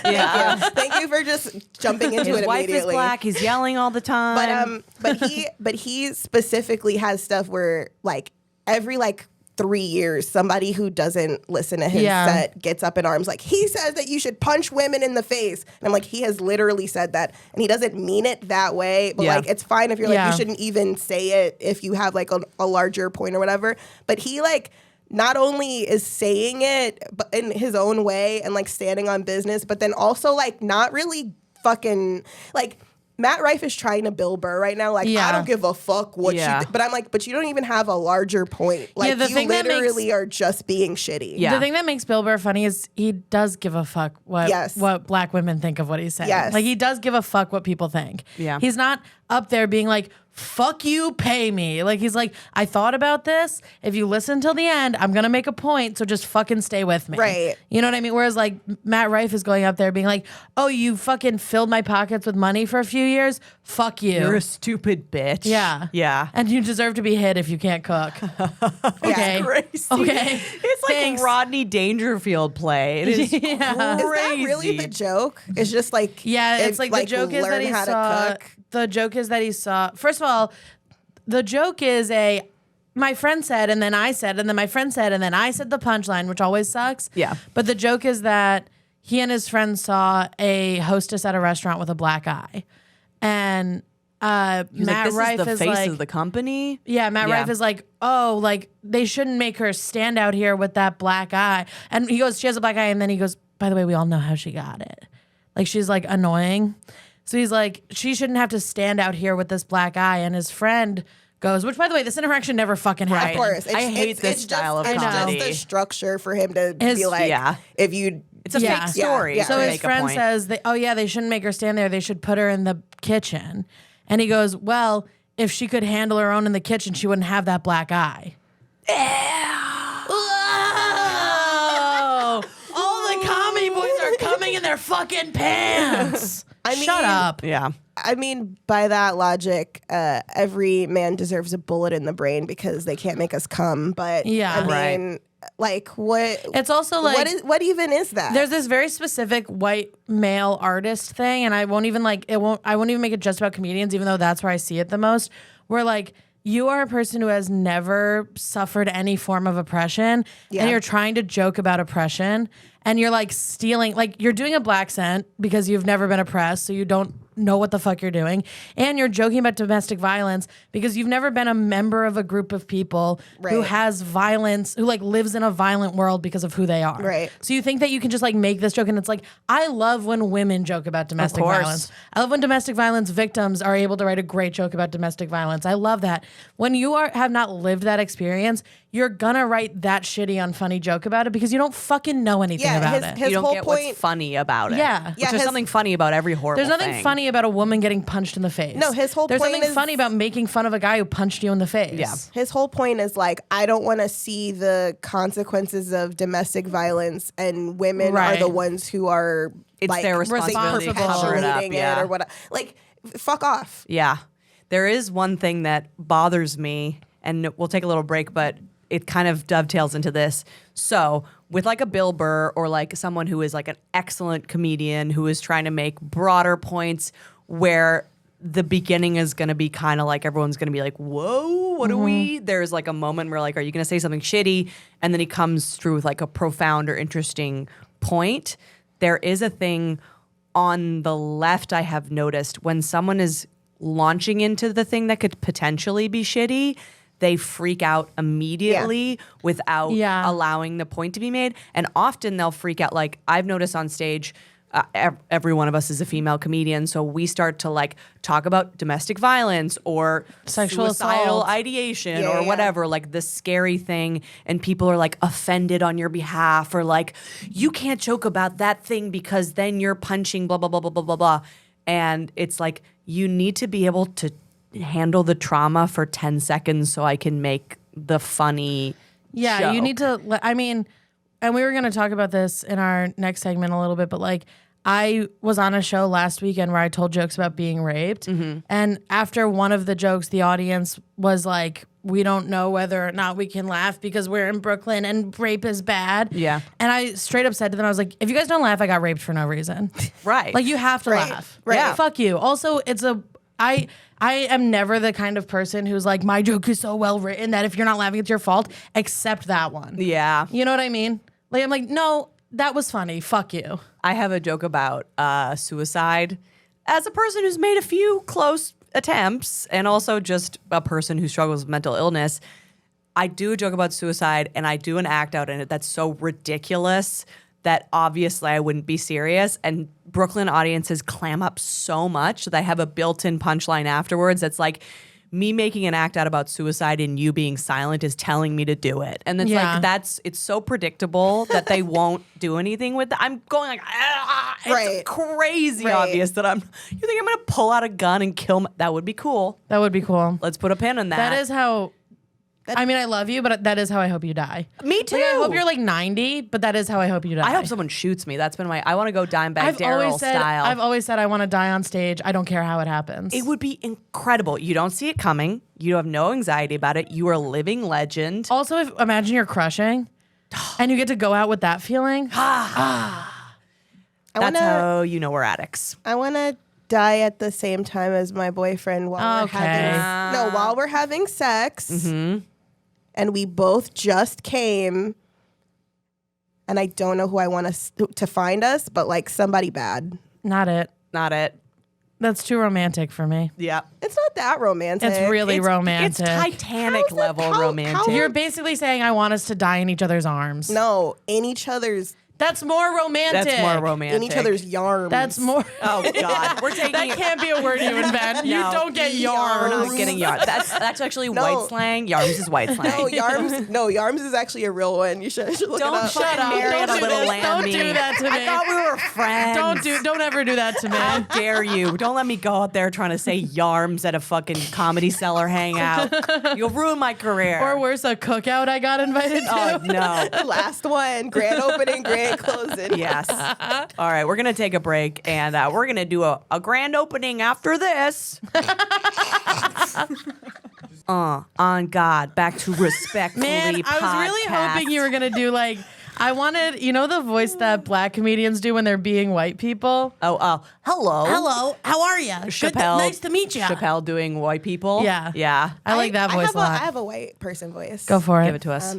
Yeah. Thank you for just jumping into His it wife is immediately. black. He's yelling all the time. But he specifically has stuff where like every like 3 years, somebody who doesn't listen to his Yeah. set gets up in arms like, he says that you should punch women in the face. And I'm like, he has literally said that. And he doesn't mean it that way. But Yeah. like, it's fine if you're like, Yeah. you shouldn't even say it if you have like a larger point or whatever. But he like not only is saying it but in his own way and like standing on business, but then also like not really fucking like Matt Rife is trying to Bill Burr right now. Like, Yeah. I don't give a fuck what Yeah. you but I'm like, but you don't even have a larger point. Like, the you thing that literally makes- are just being shitty. Yeah. The thing that makes Bill Burr funny is he does give a fuck Yes. what black women think of what he's saying. Yes. Like he does give a fuck what people think. Yeah. He's not up there being like, fuck you, pay me. Like he's like, I thought about this. If you listen till the end, I'm gonna make a point, so just fucking stay with me. Right. You know what I mean? Whereas like Matt Rife is going up there being like, oh, you fucking filled my pockets with money for a few years. Fuck you. You're a stupid bitch. Yeah. Yeah. And you deserve to be hit if you can't cook. Okay. Crazy. Okay. It's like Thanks. Rodney Dangerfield play. It is crazy. Is that really the joke? It's just like Yeah, it's like the joke is that learn he how saw. to cook. The joke is that he saw. First of all, the joke is my friend said, and then I said, and then my friend said, and then I said the punchline, which always sucks. Yeah. But the joke is that he and his friend saw a hostess at a restaurant with a black eye, and He's Matt like, Rife this is the face like, of the company. yeah, Matt Yeah. Rife is like, oh, like they shouldn't make her stand out here with that black eye. And he goes, she has a black eye, and then he goes, by the way, we all know how she got it. Like she's like annoying. So he's like, she shouldn't have to stand out here with this black eye. And his friend goes, which by the way, this interaction never fucking happened. Of course. I hate this style of it's comedy. just the structure for him to His- be like, yeah. if you It's a Yeah. fake story. Yeah. So to his make a friend point. says, oh yeah, they shouldn't make her stand there. They should put her in the kitchen. And he goes, well, if she could handle her own in the kitchen, she wouldn't have that black eye. Oh, all the comedy boys are coming in their fucking pants. I mean- Shut up. Yeah. I mean, by that logic, every man deserves a bullet in the brain because they can't make us come. But Yeah. I mean, like what? It's also like what even is that? there's this very specific white male artist thing, and I won't even make it just about comedians, even though that's where I see it the most. Where like you are a person who has never suffered any form of oppression, Yeah. and you're trying to joke about oppression, and you're like stealing, like you're doing a black accent because you've never been oppressed, so you don't know what the fuck you're doing, and you're joking about domestic violence because you've never been a member of a group of people who Right. has violence, who like lives in a violent world because of who they are. Right. So you think that you can just like make this joke, and it's like, I love when women joke about domestic course. violence. I love when domestic violence victims are able to write a great joke about domestic violence. I love that. When you have not lived that experience, you're gonna write that shitty unfunny joke about it because you don't fucking know anything Yeah, about his- it. his You don't whole get point- what's funny about it. Yeah. Which Yeah, there's his- something funny about every horrible There's nothing thing. funny about a woman getting punched in the face. No, his whole There's point something is- funny about making fun of a guy who punched you in the face. Yeah. His whole point is like, I don't want to see the consequences of domestic violence, and women Right. are the ones who are It's like their responsibility to cover it up, perpetuating yeah. or what. Like, fuck off. Yeah. There is one thing that bothers me, and we'll take a little break, but it kind of dovetails into this. So, with like a Bill Burr or like someone who is like an excellent comedian who is trying to make broader points where the beginning is going to be kind of like everyone's going to be like, whoa, what are we? There's like a moment where like, are you going to say something shitty? And then he comes through with like a profound or interesting point. There is a thing on the left I have noticed when someone is launching into the thing that could potentially be shitty, they freak out immediately without Yeah. allowing the point to be made. And often they'll freak out. Like I've noticed on stage, every one of us is a female comedian, so we start to like talk about domestic violence or Sexual suicidal assault. ideation Yeah, or yeah. whatever, like this scary thing, and people are like offended on your behalf, or like you can't joke about that thing because then you're punching blah blah blah blah blah blah blah, and it's like you need to be able to handle the trauma for 10 seconds so I can make the funny. Yeah, you joke. need to. I mean, and we were going to talk about this in our next segment a little bit, but like I was on a show last weekend where I told jokes about being raped. And after one of the jokes, the audience was like, we don't know whether or not we can laugh because we're in Brooklyn and rape is bad. Yeah. And I straight up said to them, I was like, if you guys don't laugh, I got raped for no reason. Right. Like you have to Right. laugh. Right. Yeah. Fuck you. Also, I am never the kind of person who's like, my joke is so well written that if you're not laughing, it's your fault, except that one. Yeah. You know what I mean? Like, I'm like, no, that was funny. Fuck you. I have a joke about suicide as a person who's made a few close attempts and also just a person who struggles with mental illness. I do a joke about suicide and I do an act out in it that's so ridiculous that obviously I wouldn't be serious. And Brooklyn audiences clam up so much that I have a built-in punchline afterwards that's like, me making an act out about suicide and you being silent is telling me to do it. And it's Yeah. like, it's so predictable that they won't do anything with it. I'm going like, it's Right. crazy Right. obvious that you think I'm going to pull out a gun and kill that would be cool. That would be cool. Let's put a pin in that. That is how. I mean, I love you, but that is how I hope you die. Me too. Like, I hope you're like 90, but that is how I hope you die. I hope someone shoots me. That's been I want to go Dimebag Daryl style. I've always said I want to die on stage. I don't care how it happens. It would be incredible. You don't see it coming. You have no anxiety about it. You are a living legend. Also, imagine you're crushing, and you get to go out with that feeling. I That's wanna, how you know we're addicts. I wanna die at the same time as my boyfriend while Okay. while we're having sex. And we both just came, and I don't know who I want to find us, but like somebody bad. Not it. Not it. That's too romantic for me. Yeah. It's not that romantic. It's really romantic. It's Titanic How's that- level how- romantic. how- You're basically saying I want us to die in each other's arms. No, in each other's That's more romantic. That's more romantic. in each other's yarns. That's more. Oh God, we're taking That can't be a word you invent. You No. don't get We're yarns. not getting yarms. That's actually No. white slang. Yarms is white slang. No, yarms. No, yarms is actually a real one. You should look Don't it up. shut up. Don't Marry do a little this. lamb Don't me. do that to me. I thought we were friends. Don't ever do that to me. How dare you? Don't let me go out there trying to say yarms at a fucking Comedy Cellar hangout. You'll ruin my career. Or worse, a cookout I got invited to. Oh no. Last one, grand opening, grand closing. Yes. All right, we're gonna take a break and we're gonna do a grand opening after this. On God, back to respectfully. Man, I was really podcast. hoping you were gonna do like I wanted, you know, the voice that black comedians do when they're being white people. Oh, hello. Hello, how are you? Chappelle. Nice to meet you. Chappelle doing white people. Yeah. Yeah. I like that voice have a lot. I have a white person voice. Go for it. Give it to us.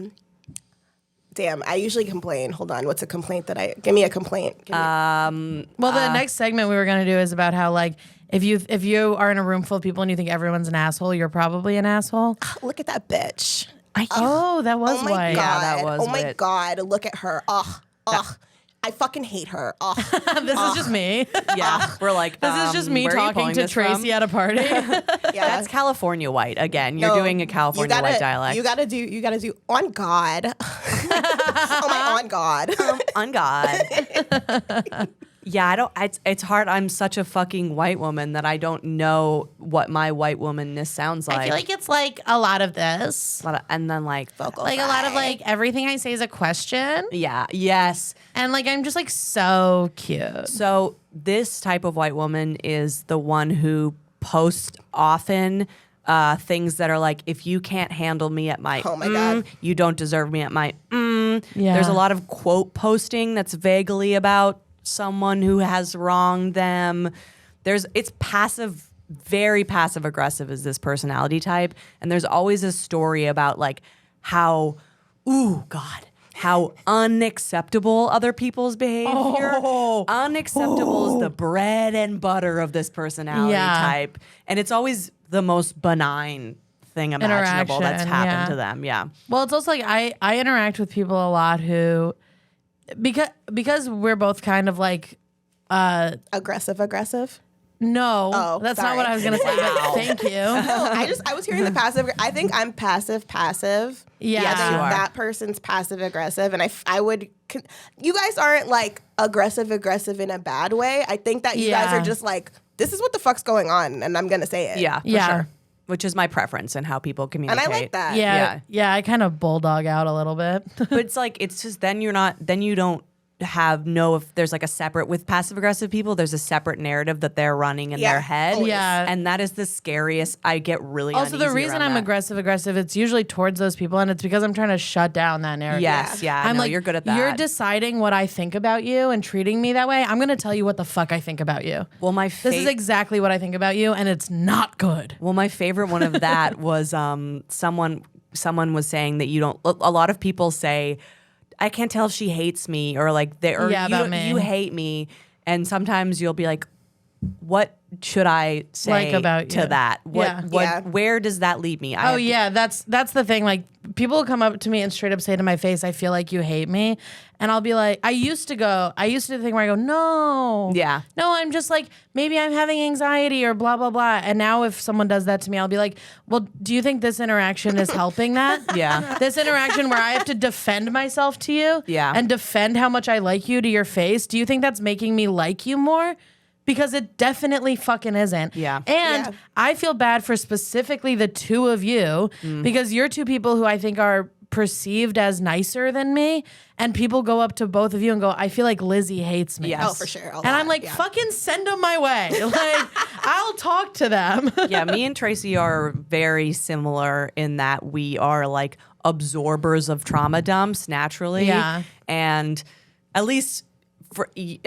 Damn, I usually complain. Hold on, what's a complaint give me a complaint. Give me Well, the next segment we were gonna do is about how like if you are in a room full of people and you think everyone's an asshole, you're probably an asshole. look at that bitch. Oh, that was Oh my white. god. Yeah, that was Oh my wit. god, look at her. Ugh. I fucking hate her. Ugh. This is just me. Yeah. We're like, This is just me where are you talking pulling to this from? Tracy at a party. Yeah. That's California white again. You're No, doing a California white dialect. You gotta do on God. Oh my on God. On God. Yeah, I don't. It's hard. I'm such a fucking white woman that I don't know what my white womanness sounds like. I feel like it's like a lot of this. And then like Vocal Like a lot of fry. like everything I say is a question. yeah, yes. And like I'm just like so cute. So this type of white woman is the one who posts often things that are like, if you can't handle me at my Oh my God. you don't deserve me at my Yeah. There's a lot of quote posting that's vaguely about someone who has wronged them. It's passive, very passive aggressive is this personality type. And there's always a story about like how, ooh, God, how unacceptable other people's behavior. Unacceptable is the bread and butter of this personality Yeah. type. And it's always the most benign thing imaginable that's Interaction, happened yeah. to them. Yeah. Well, it's also like I interact with people a lot who because we're both kind of like Aggressive. No, Oh, that's sorry. not what I was gonna say. But thank you. I was hearing the passive. I think I'm passive. Yeah. I Yes, think you are. that person's passive aggressive, and I would. You guys aren't like aggressive in a bad way. I think that you guys Yeah. are just like, this is what the fuck's going on, and I'm gonna say it. Yeah, for Yeah. sure. Which is my preference and how people and communicate. I like that. Yeah. I kind of bulldog out a little bit. But it's like, it's just then you don't if there's like a separate, with passive aggressive people, there's a separate narrative that they're running in Yeah, their head. always. Yeah. And that is the scariest. I get really Also, the uneasy reason around I'm that. aggressive, it's usually towards those people, and it's because I'm trying to shut down that narrative. Yes, yeah, I'm no, like, you're good at that. You're deciding what I think about you and treating me that way. I'm going to tell you what the fuck I think about you. Well, This is exactly what I think about you, and it's not good. Well, my favorite one of that was someone was saying that you don't. A lot of people say, I can't tell if she hates me or like about me. you hate me, and sometimes you'll be like, what should I say Like about to you. that? Yeah. Where does that lead me? Oh yeah, that's the thing. Like people will come up to me and straight up say to my face, "I feel like you hate me," and I'll be like, I used to do the thing where I go, no, I'm just like, maybe I'm having anxiety or blah blah blah. And now if someone does that to me, I'll be like, well, do you think this interaction is helping that? Yeah. This interaction where I have to defend myself to you, Yeah. and defend how much I like you to your face. Do you think that's making me like you more? Because it definitely fucking isn't. Yeah. And Yeah. I feel bad for specifically the two of you because you're two people who I think are perceived as nicer than me. And people go up to both of you and go, I feel like Lizzie hates me. Yes. Oh, for sure. And I'm like, fucking send them my way. Like, I'll talk to them. Yeah, me and Tracey are very similar in that we are like absorbers of trauma dumps naturally. Yeah. And at least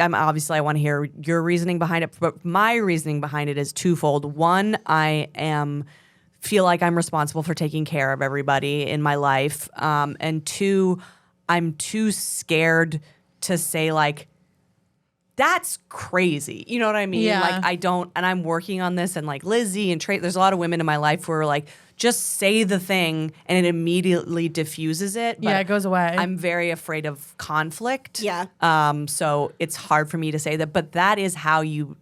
obviously I want to hear your reasoning behind it, but my reasoning behind it is twofold. One, feel like I'm responsible for taking care of everybody in my life. And two, I'm too scared to say like, that's crazy. You know what I mean? Yeah. Like I don't, and I'm working on this, and like Lizzie and Trey, there's a lot of women in my life who are like, just say the thing and it immediately diffuses it. But Yeah, it goes away. I'm very afraid of conflict. Yeah. So it's hard for me to say that, but that is how you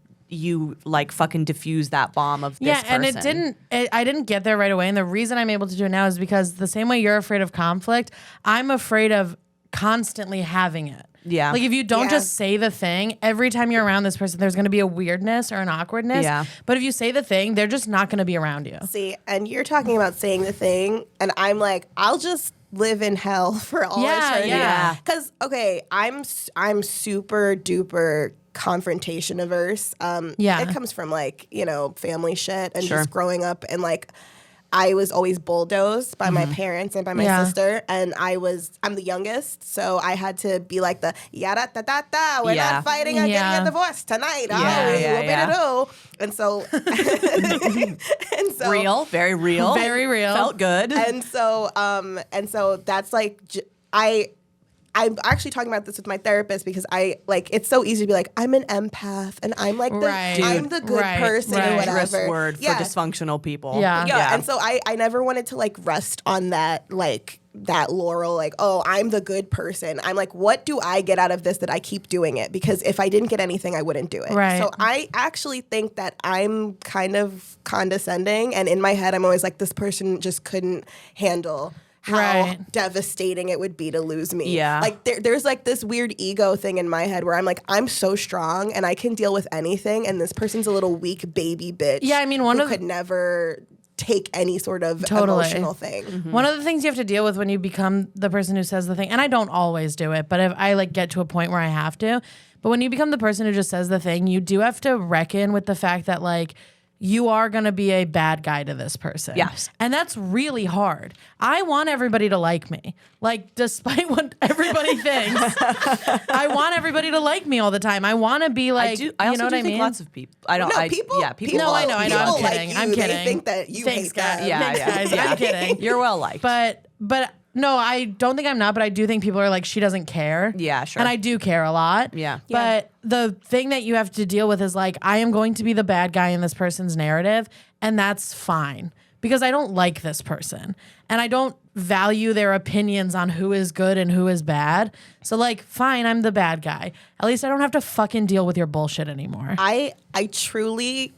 like fucking diffuse that bomb of this person. And I didn't get there right away. And the reason I'm able to do it now is because the same way you're afraid of conflict, I'm afraid of constantly having it. Yeah. Like if you don't Yeah. just say the thing, every time you're around this person, there's going to be a weirdness or an awkwardness. Yeah. But if you say the thing, they're just not going to be around you. See, and you're talking about saying the thing, and I'm like, I'll just live in hell for all eternity. Yeah. Because I'm super duper confrontation averse. Yeah. It comes from like family shit and Sure. just growing up, and like I was always bulldozed by my parents and by my Yeah. sister, and I'm the youngest, so I had to be like the yada da da da. We're Yeah. not fighting or Yeah. getting a divorce tonight. Yeah. And so, real, very real. Very real. Felt good. and so that's like I'm actually talking about this with my therapist because it's so easy to be like, I'm an empath and I'm like Right. I'm the good Right. person or Right. whatever. Dangerous word for dysfunctional people. Yeah. Yeah. And so I never wanted to like rest on that laurel, like, oh, I'm the good person. I'm like, what do I get out of this that I keep doing it? Because if I didn't get anything, I wouldn't do it. Right. So I actually think that I'm kind of condescending, and in my head, I'm always like, this person just couldn't handle how Right. devastating it would be to lose me. Yeah. Like there's like this weird ego thing in my head where I'm like, I'm so strong and I can deal with anything, and this person's a little weak baby bitch. Yeah, I mean, who could never take any sort of Totally. emotional thing. One of the things you have to deal with when you become the person who says the thing, and I don't always do it, but if I like get to a point where I have to, but when you become the person who just says the thing, you do have to reckon with the fact that like you are going to be a bad guy to this person. Yes. And that's really hard. I want everybody to like me. Like, despite what everybody thinks, I want everybody to like me all the time. I want to be like, I you also know what do I think mean? lots of people. I don't. No, people. No, I know. I'm people like kidding. you. I'm kidding. They think that you Thanks, hate them. guys. Yeah, Thanks, yeah, guys. yeah. I'm kidding. You're well liked. But no, I don't think I'm not, but I do think people are like, she doesn't care. Yeah, sure. And I do care a lot. Yeah. But the thing that you have to deal with is like, I am going to be the bad guy in this person's narrative, and that's fine. because I don't like this person and I don't value their opinions on who is good and who is bad. So like, fine, I'm the bad guy. At least I don't have to fucking deal with your bullshit anymore. I truly,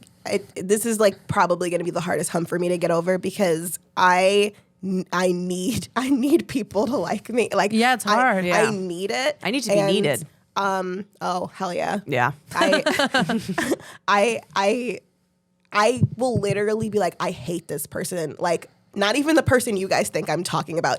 this is like probably going to be the hardest hump for me to get over because I need people to like me. Like, Yeah, it's hard. I need it. I need to be needed. Oh, hell yeah. Yeah. I will literally be like, I hate this person. Like, not even the person you guys think I'm talking about.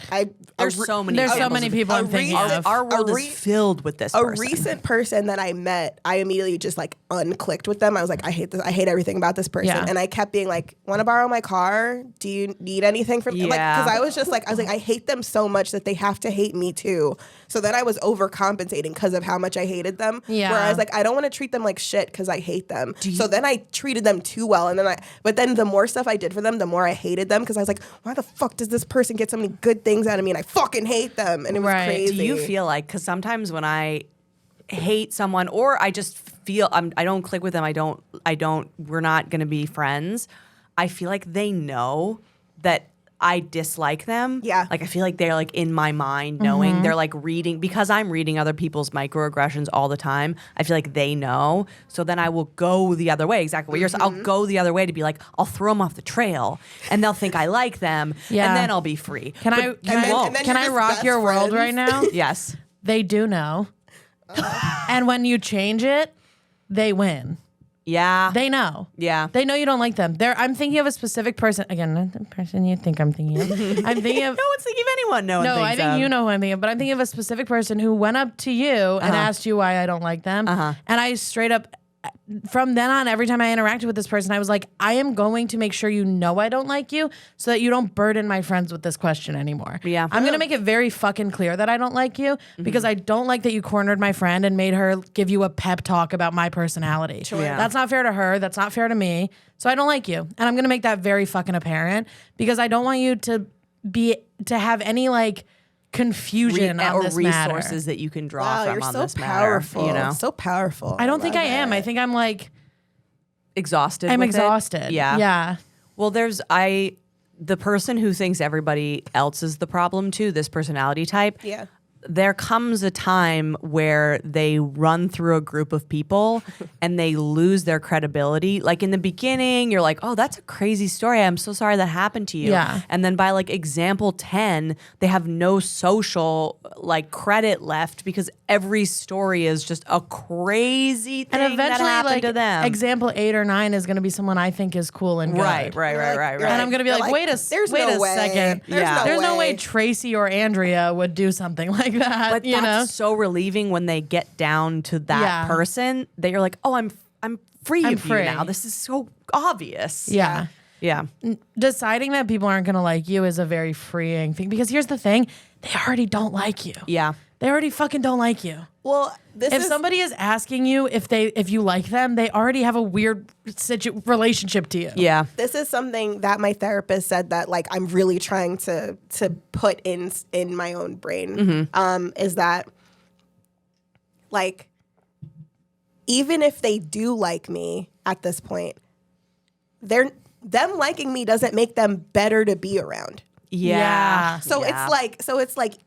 There's so many people I'm thinking of. Our world is filled with this person. A recent person that I met, I immediately just like unclicked with them. I was like, I hate this. I hate everything about this person. Yeah. And I kept being like, want to borrow my car? Do you need anything from me? Like, because I was like, I hate them so much that they have to hate me too. So then I was overcompensating because of how much I hated them. Yeah. Where I was like, I don't want to treat them like shit because I hate them. So then I treated them too well. And but then the more stuff I did for them, the more I hated them because I was like, why the fuck does this person get so many good things out of me and I fucking hate them? And it was crazy. Do you feel like, because sometimes when I hate someone or I just feel I don't click with them, we're not going to be friends, I feel like they know that I dislike them. Yeah. Like I feel like they're like in my mind knowing they're like reading, because I'm reading other people's microaggressions all the time. I feel like they know. So then I will go the other way. Exactly what you're saying. I'll go the other way to be like, I'll throw them off the trail and they'll think I like them. Yeah. And then I'll be free. Can I rock your world right now? Yes. They do know. And when you change it, they win. Yeah. They know. Yeah. They know you don't like them. I'm thinking of a specific person. Again, not the person you think I'm thinking of. I'm thinking of... No one's thinking of anyone. No, I think you know who I'm thinking of. But I'm thinking of a specific person who went up to you and asked you why I don't like them. And I straight up... From then on, every time I interacted with this person, I was like, I am going to make sure you know I don't like you so that you don't burden my friends with this question anymore. Yeah. I'm going to make it very fucking clear that I don't like you because I don't like that you cornered my friend and made her give you a pep talk about my personality. Sure. Yeah. That's not fair to her. That's not fair to me. So I don't like you. And I'm going to make that very fucking apparent because I don't want you to have any like confusion on this resources matter. that you can draw Wow, from you're on so this powerful. matter. You know, So powerful. I don't think love I am. it. I think I'm like exhausted. I'm with it. exhausted. Yeah. Yeah. Well, the person who thinks everybody else is the problem too, this personality type. Yeah. There comes a time where they run through a group of people and they lose their credibility. Like in the beginning, you're like, oh, that's a crazy story. I'm so sorry that happened to you. Yeah. And then by like example 10, they have no social like credit left because every story is just a crazy thing And eventually, that happened like to them. example 8 or 9 is going to be someone I think is cool and good. Right. And I'm going to be like, wait a there's no way. second. There's no way Tracey or Andrea would do something like that. But that's so relieving when they get down to that person that you're like, oh, I'm free of you now. This is so obvious. Yeah. Yeah. Deciding that people aren't going to like you is a very freeing thing because here's the thing. They already don't like you. Yeah. They already fucking don't like you. Well, if somebody is asking you if you like them, they already have a weird relationship to you. Yeah. This is something that my therapist said that like I'm really trying to put in my own brain. Is that like even if they do like me at this point, them liking me doesn't make them better to be around. Yeah. So it's like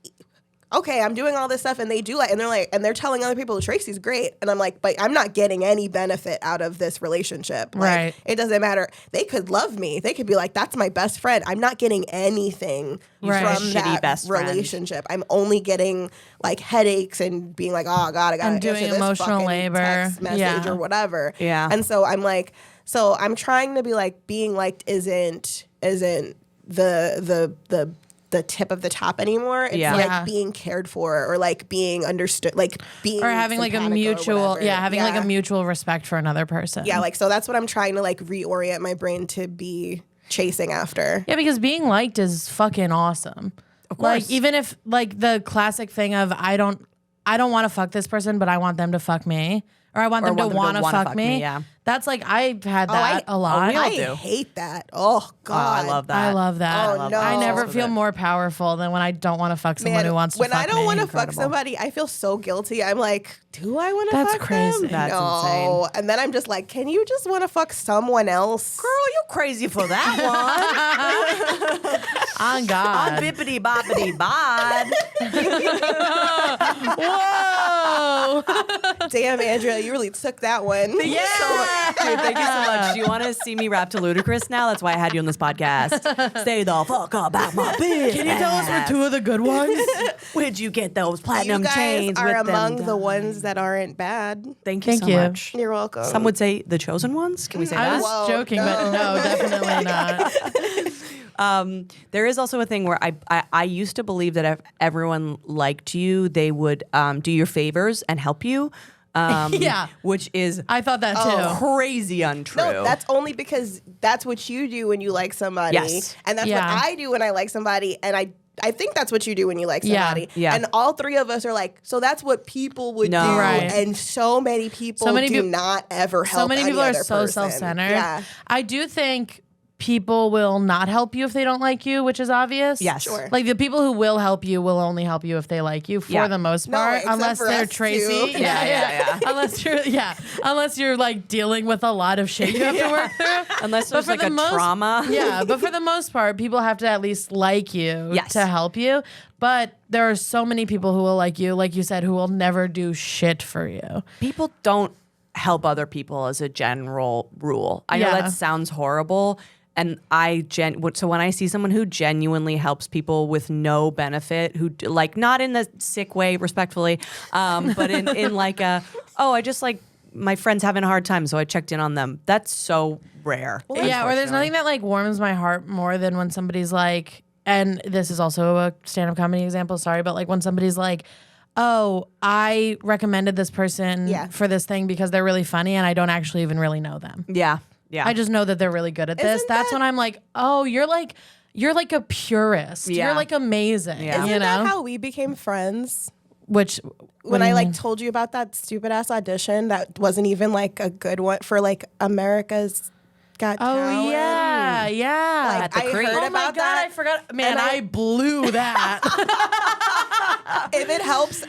okay, I'm doing all this stuff and they do like, and they're telling other people Tracey's great. And I'm like, but I'm not getting any benefit out of this relationship. Like, right. It doesn't matter. They could love me. They could be like, that's my best friend. I'm not getting anything from that relationship. I'm only getting like headaches and being like, oh God, I gotta I'm doing answer this emotional labor text message or whatever. Yeah. And so I'm like, I'm trying to be like, being liked isn't the tip of the top anymore. It's like being cared for or like being understood, like being or having like a mutual, like a mutual respect for another person. Yeah, like so that's what I'm trying to like reorient my brain to be chasing after. Yeah, because being liked is fucking awesome. Of course. Like even if like the classic thing of I don't want to fuck this person, but I want them to fuck me. Or I want them to want to fuck me. Yeah. That's like, I've had that a lot. we all I do. hate that. Oh Oh, God, I love that. I love that. Oh, no. I never Love feel it. more powerful than when I don't want to fuck someone Man, who wants to when fuck I don't want to fuck Incredible. somebody, I feel so guilty. I'm like, do I want to That's fuck crazy. them? That's no. insane. And then I'm just like, can you just want to fuck someone else? Girl, you crazy for that one. On God. On bippity boppity bod. Whoa. Damn, Andrea, you really took that one. Yeah. Dude, thank you so much. Do you want to see me rap to Ludacris now? That's why I had you on this podcast. Stay the fuck about my business. Can you tell us we're two of the good ones? Where'd you get those You platinum guys chains are with among them the ones that aren't bad. Thank you Thank so you. much. You're welcome. Some would say the chosen ones. Can we say I that? was Whoa, joking, but no, definitely not. There is also a thing where I used to believe that if everyone liked you, they would do your favors and help you. Yeah. Which is I thought that too. crazy untrue. No, that's only because that's what you do when you like somebody. Yes. And that's Yeah. what I do when I like somebody. And I think that's what you do when you like Yeah. somebody. Yeah. And all three of us are like, so that's what people would No. do. Right. And so many people So many do peop- not ever help So many any people are other so person. self-centered. Yeah. I do think people will not help you if they don't like you, which is obvious. Yes. Sure. Like the people who will help you will only help you if they like you for Yeah. the most No, part, except unless for they're us Tracey. too. Yeah. unless you're like dealing with a lot of shit you have to work through. Unless But there's for like the a most- trauma. Yeah, but for the most part, people have to at least like you Yes. to help you. But there are so many people who will like you said, who will never do shit for you. People don't help other people as a general rule. I know Yeah. that sounds horrible. And so when I see someone who genuinely helps people with no benefit, who like not in the sick way, respectfully, but in like I just like my friend's having a hard time, so I checked in on them. That's so rare. Yeah, or there's unfortunately. nothing that like warms my heart more than when somebody's like, and this is also a stand-up comedy example, sorry, but like when somebody's like, oh, I recommended this person Yeah. for this thing because they're really funny and I don't actually even really know them. Yeah. I just know that they're really good at this. Isn't That's that- when I'm like, oh, you're like a purist. Yeah. You're like amazing. Yeah. You Isn't know? that how we became friends? Which When I like told you about that stupid ass audition that wasn't even like a good one for like America's Got Talent. Oh yeah, yeah. Like, At the I Creek. heard Oh my about God, that. I forgot. Man, And I blew that. If it helps,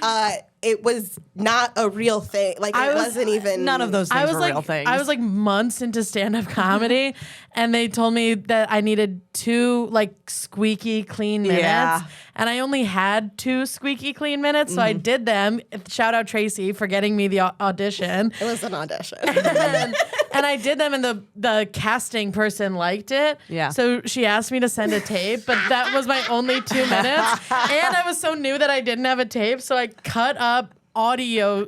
it was not a real thing. Like it wasn't even None of those things I was were like, real things. I was like months into stand-up comedy, and they told me that I needed 2 like squeaky clean minutes, Yeah. and I only had 2 squeaky clean minutes, so I did them. Shout out Tracey for getting me the audition. It was an audition. and I did them, and the casting person liked it. Yeah. So she asked me to send a tape, but that was my only 2 minutes. And I was so new that I didn't have a tape, so I cut up audio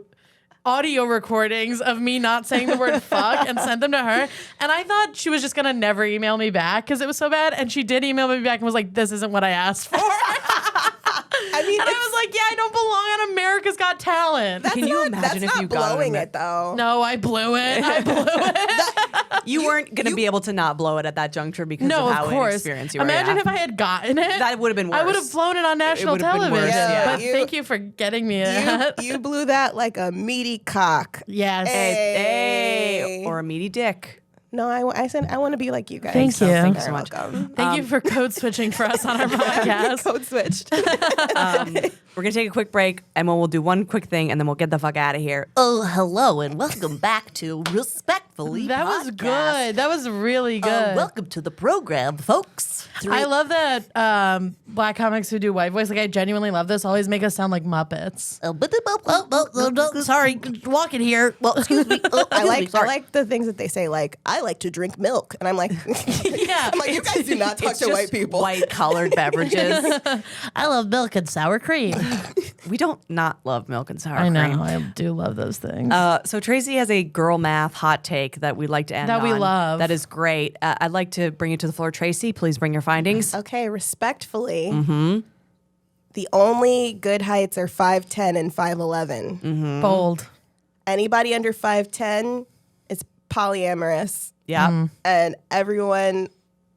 recordings of me not saying the word fuck and sent them to her. And I thought she was just gonna never email me back because it was so bad. And she did email me back and was like, "This isn't what I asked for." I mean, And I was like, yeah, I don't belong on America's Got Talent. Can you imagine that's if not you got blowing on it though? No, I blew it. I blew it. You weren't going to be able to not blow it at that juncture because No, of of how course. inexperienced you were. Imagine yeah. if I had gotten it. That would have been I would have worse. flown it on national would have been television. worse, yeah. But thank you for getting me that. You blew that like a meaty cock. Yes. Hey, or a meaty dick. No, I said I want to be like you guys. Thank you. Thank you You're so much. welcome. Thank you for code switching for us on our podcast. Code switched. We're going to take a quick break, and we'll do one quick thing, and then we'll get the fuck out of here. Oh, hello, and welcome back to Respectfully That was Podcast. good. That was really good. Welcome to the program, folks. I love that black comics who do white voice. Like, I genuinely love this. Always make us sound like Muppets. Sorry, walking here. Well, excuse me. Oh, I excuse me, sorry. like the things that they say. Like I like to drink milk, and I'm like, Yeah. I'm like, you guys do not talk It's to just white people. white colored beverages. I love milk and sour cream. We don't not love milk and sour I know. cream. I do love those things. So Tracey has a girl math hot take that we'd like to end That we on. love. That is great. I'd like to bring it to the floor. Tracey, please bring your findings. Okay, respectfully. The only good heights are 5'10" and 5'11". Bold. Anybody under 5'10" is polyamorous, Yeah. and everyone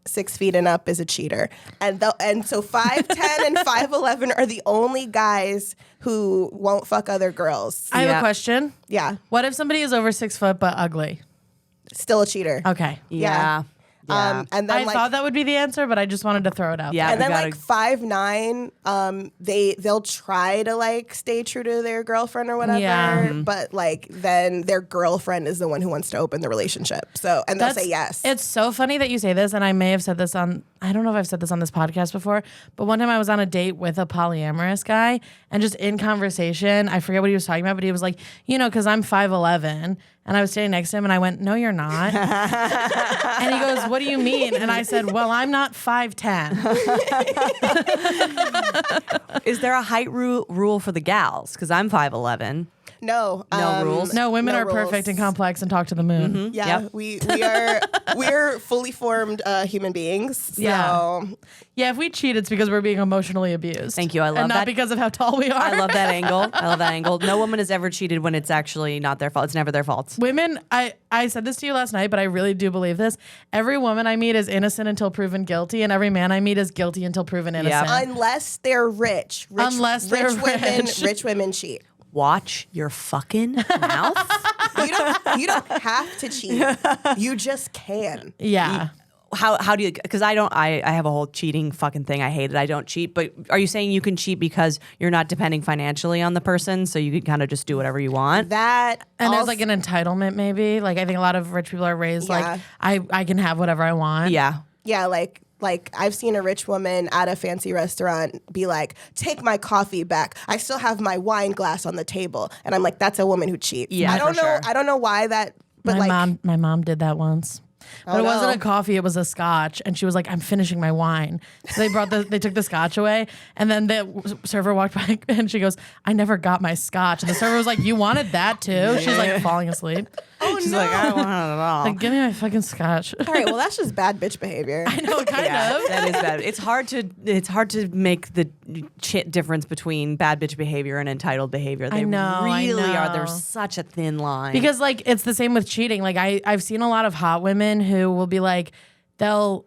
6 feet and up is a cheater. And so 5'10" and 5'11" are the only guys who won't fuck other girls. I have Yeah. a question. Yeah. What if somebody is over 6 foot but ugly? Still a cheater. Okay. Yeah. Yeah. And then I thought that would be the answer, but I just wanted to throw it out. Yeah. And we then gotta- like 5'9", they'll try to like stay true to their girlfriend or whatever, Yeah. but like then their girlfriend is the one who wants to open the relationship. So and they'll say yes. It's so funny that you say this, and I may have said this on, I don't know if I've said this on this podcast before, but one time I was on a date with a polyamorous guy, and just in conversation, I forget what he was talking about, but he was like, because I'm 5'11", and I was standing next to him, and I went, no, you're not. And he goes, what do you mean? And I said, well, I'm not 5'10". Is there a height rule for the gals? Because I'm 5'11". No rules? No, women no are perfect rules. and complex and talk to the moon. Yeah, Yep. we're fully formed human beings. So Yeah. Yeah, if we cheat, it's because we're being emotionally abused. Thank you. I love and not that. because of how tall we are. I love that angle. No woman has ever cheated when it's actually not their fault. It's never their fault. Women, I said this to you last night, but I really do believe this. Every woman I meet is innocent until proven guilty, and every man I meet is guilty until proven innocent. unless they're rich. Unless they're rich women cheat. Watch your fucking mouth. You don't have to cheat. You just can. Yeah. How do you? Because I have a whole cheating fucking thing. I hate it. I don't cheat. But are you saying you can cheat because you're not depending financially on the person, so you can kind of just do whatever you want? That And also, there's like an entitlement, maybe. Like I think a lot of rich people are raised Yeah. like I can have whatever I want. Yeah. like I've seen a rich woman at a fancy restaurant be like, take my coffee back. I still have my wine glass on the table. And I'm like, that's a woman who cheats. Yeah, I don't for know. sure. I don't know why that, but My mom did that once. But it wasn't a coffee, it was a scotch. And she was like, I'm finishing my wine. So they took the scotch away. And then the server walked by and she goes, I never got my scotch. And the server was like, you wanted that too? She's like falling asleep. She's like, I don't want it at all. Like, give me my fucking scotch. all right, well, that's just bad bitch behavior. I know, kind Yeah, of. that is bad. It's hard to make the difference between bad bitch behavior and entitled behavior. They really are. know. There's such a thin line. Because like it's the same with cheating. Like I've seen a lot of hot women who will be like, they'll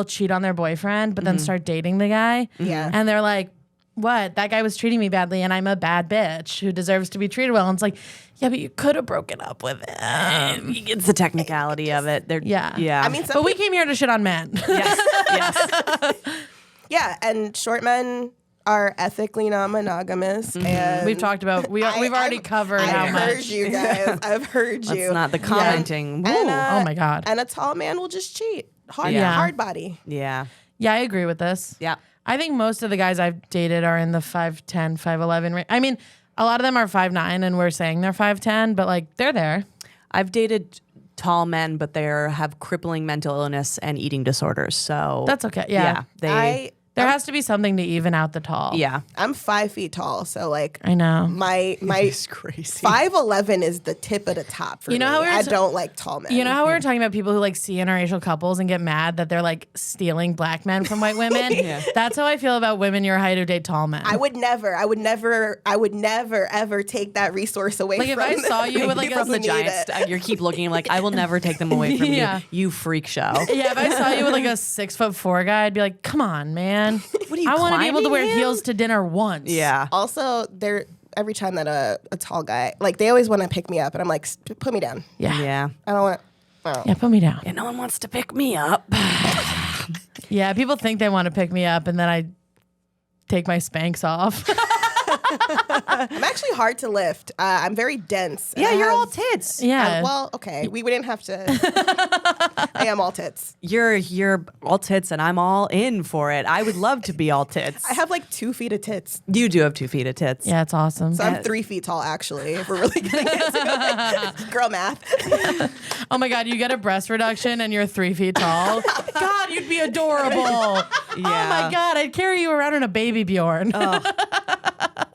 cheat on their boyfriend, but then start dating the guy. Yeah. And they're like, what? That guy was treating me badly and I'm a bad bitch who deserves to be treated well. And it's like, yeah, but you could have broken up with him. it's the technicality of it. Yeah. Yeah. I mean, But we came here to shit on men. yes. yeah, and short men are ethically non-monogamous. And We've talked about, we've already covered how I've much. heard you guys. I've heard you. That's not the commenting. And, Woo. Oh my God. And a tall man will just cheat. Yeah. Hard body. Yeah. Yeah, I agree with this. Yeah. I think most of the guys I've dated are in the 5'10", 5'11" range. I mean, a lot of them are 5'9", and we're saying they're 5'10", but like they're there. I've dated tall men, but they have crippling mental illness and eating disorders. So That's okay. Yeah. There has to be something to even out the tall. Yeah. I'm 5 feet tall, so like I know. my It's crazy. 5'11" is the tip of the top for You know me. how we were I ta- don't like tall men. You know how we were talking about people who like see interracial couples and get mad that they're like stealing black men from white women? That's how I feel about women your height who date tall men. I would never ever take that resource away Like, if from I saw you with, like, people a- who the need Giants. it. You keep looking like, I will never take them away from Yeah. you freak show. yeah, if I saw you with like a 6'4" guy, I'd be like, come on, man. What are you, I want to be able to climbing wear him? heels to dinner once. Yeah. Also, every time that a tall guy, like they always want to pick me up, and I'm like, put me down. Yeah. Yeah. I don't want. Oh. Yeah, put me down. And no one wants to pick me up. Yeah, people think they want to pick me up, and then I take my Spanx off. I'm actually hard to lift. I'm very dense. and Yeah, I you're have- all tits. Yeah. Well, okay, we didn't have to. I am all tits. You're all tits, and I'm all in for it. I would love to be all tits. I have like 2 feet of tits. You do have 2 feet of tits. Yeah, it's awesome. So I'm 3 feet tall, actually, if we're really getting into it. Girl math. Oh my God, you get a breast reduction and you're 3 feet tall. God, you'd be adorable. Oh my God, I'd carry you around in a baby Bjorn.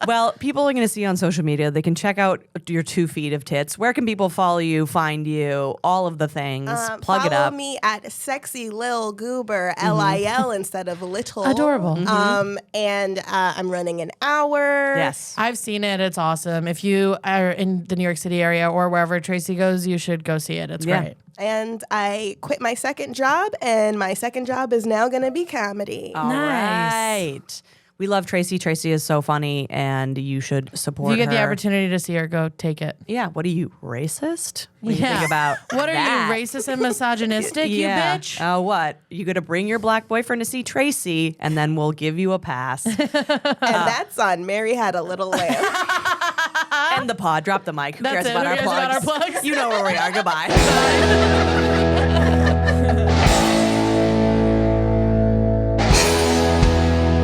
Well, people are going to see on social media. They can check out your 2 feet of tits. Where can people follow you, find you, all of the things? Plug it up. Follow me at sexy Lil Goober, LIL instead of little. Adorable. And I'm running an hour. Yes. I've seen it. It's awesome. If you are in the New York City area or wherever Tracey goes, you should go see it. It's Yeah. great. And I quit my second job, and my second job is now going to be comedy. All Nice. right. We love Tracey. Tracey is so funny, and you should support If you get the her. opportunity to see her, go take it. Yeah. What are you, racist? What do you think about What that? are you, racist and misogynistic, you bitch? Oh, what? You gonna bring your black boyfriend to see Tracey, and then we'll give you a pass. And that's on Mary Had a Little Lamb. End the pod. Drop the mic. Who That's cares it. about Who our cares about plugs? our plugs? You know where we are. Goodbye.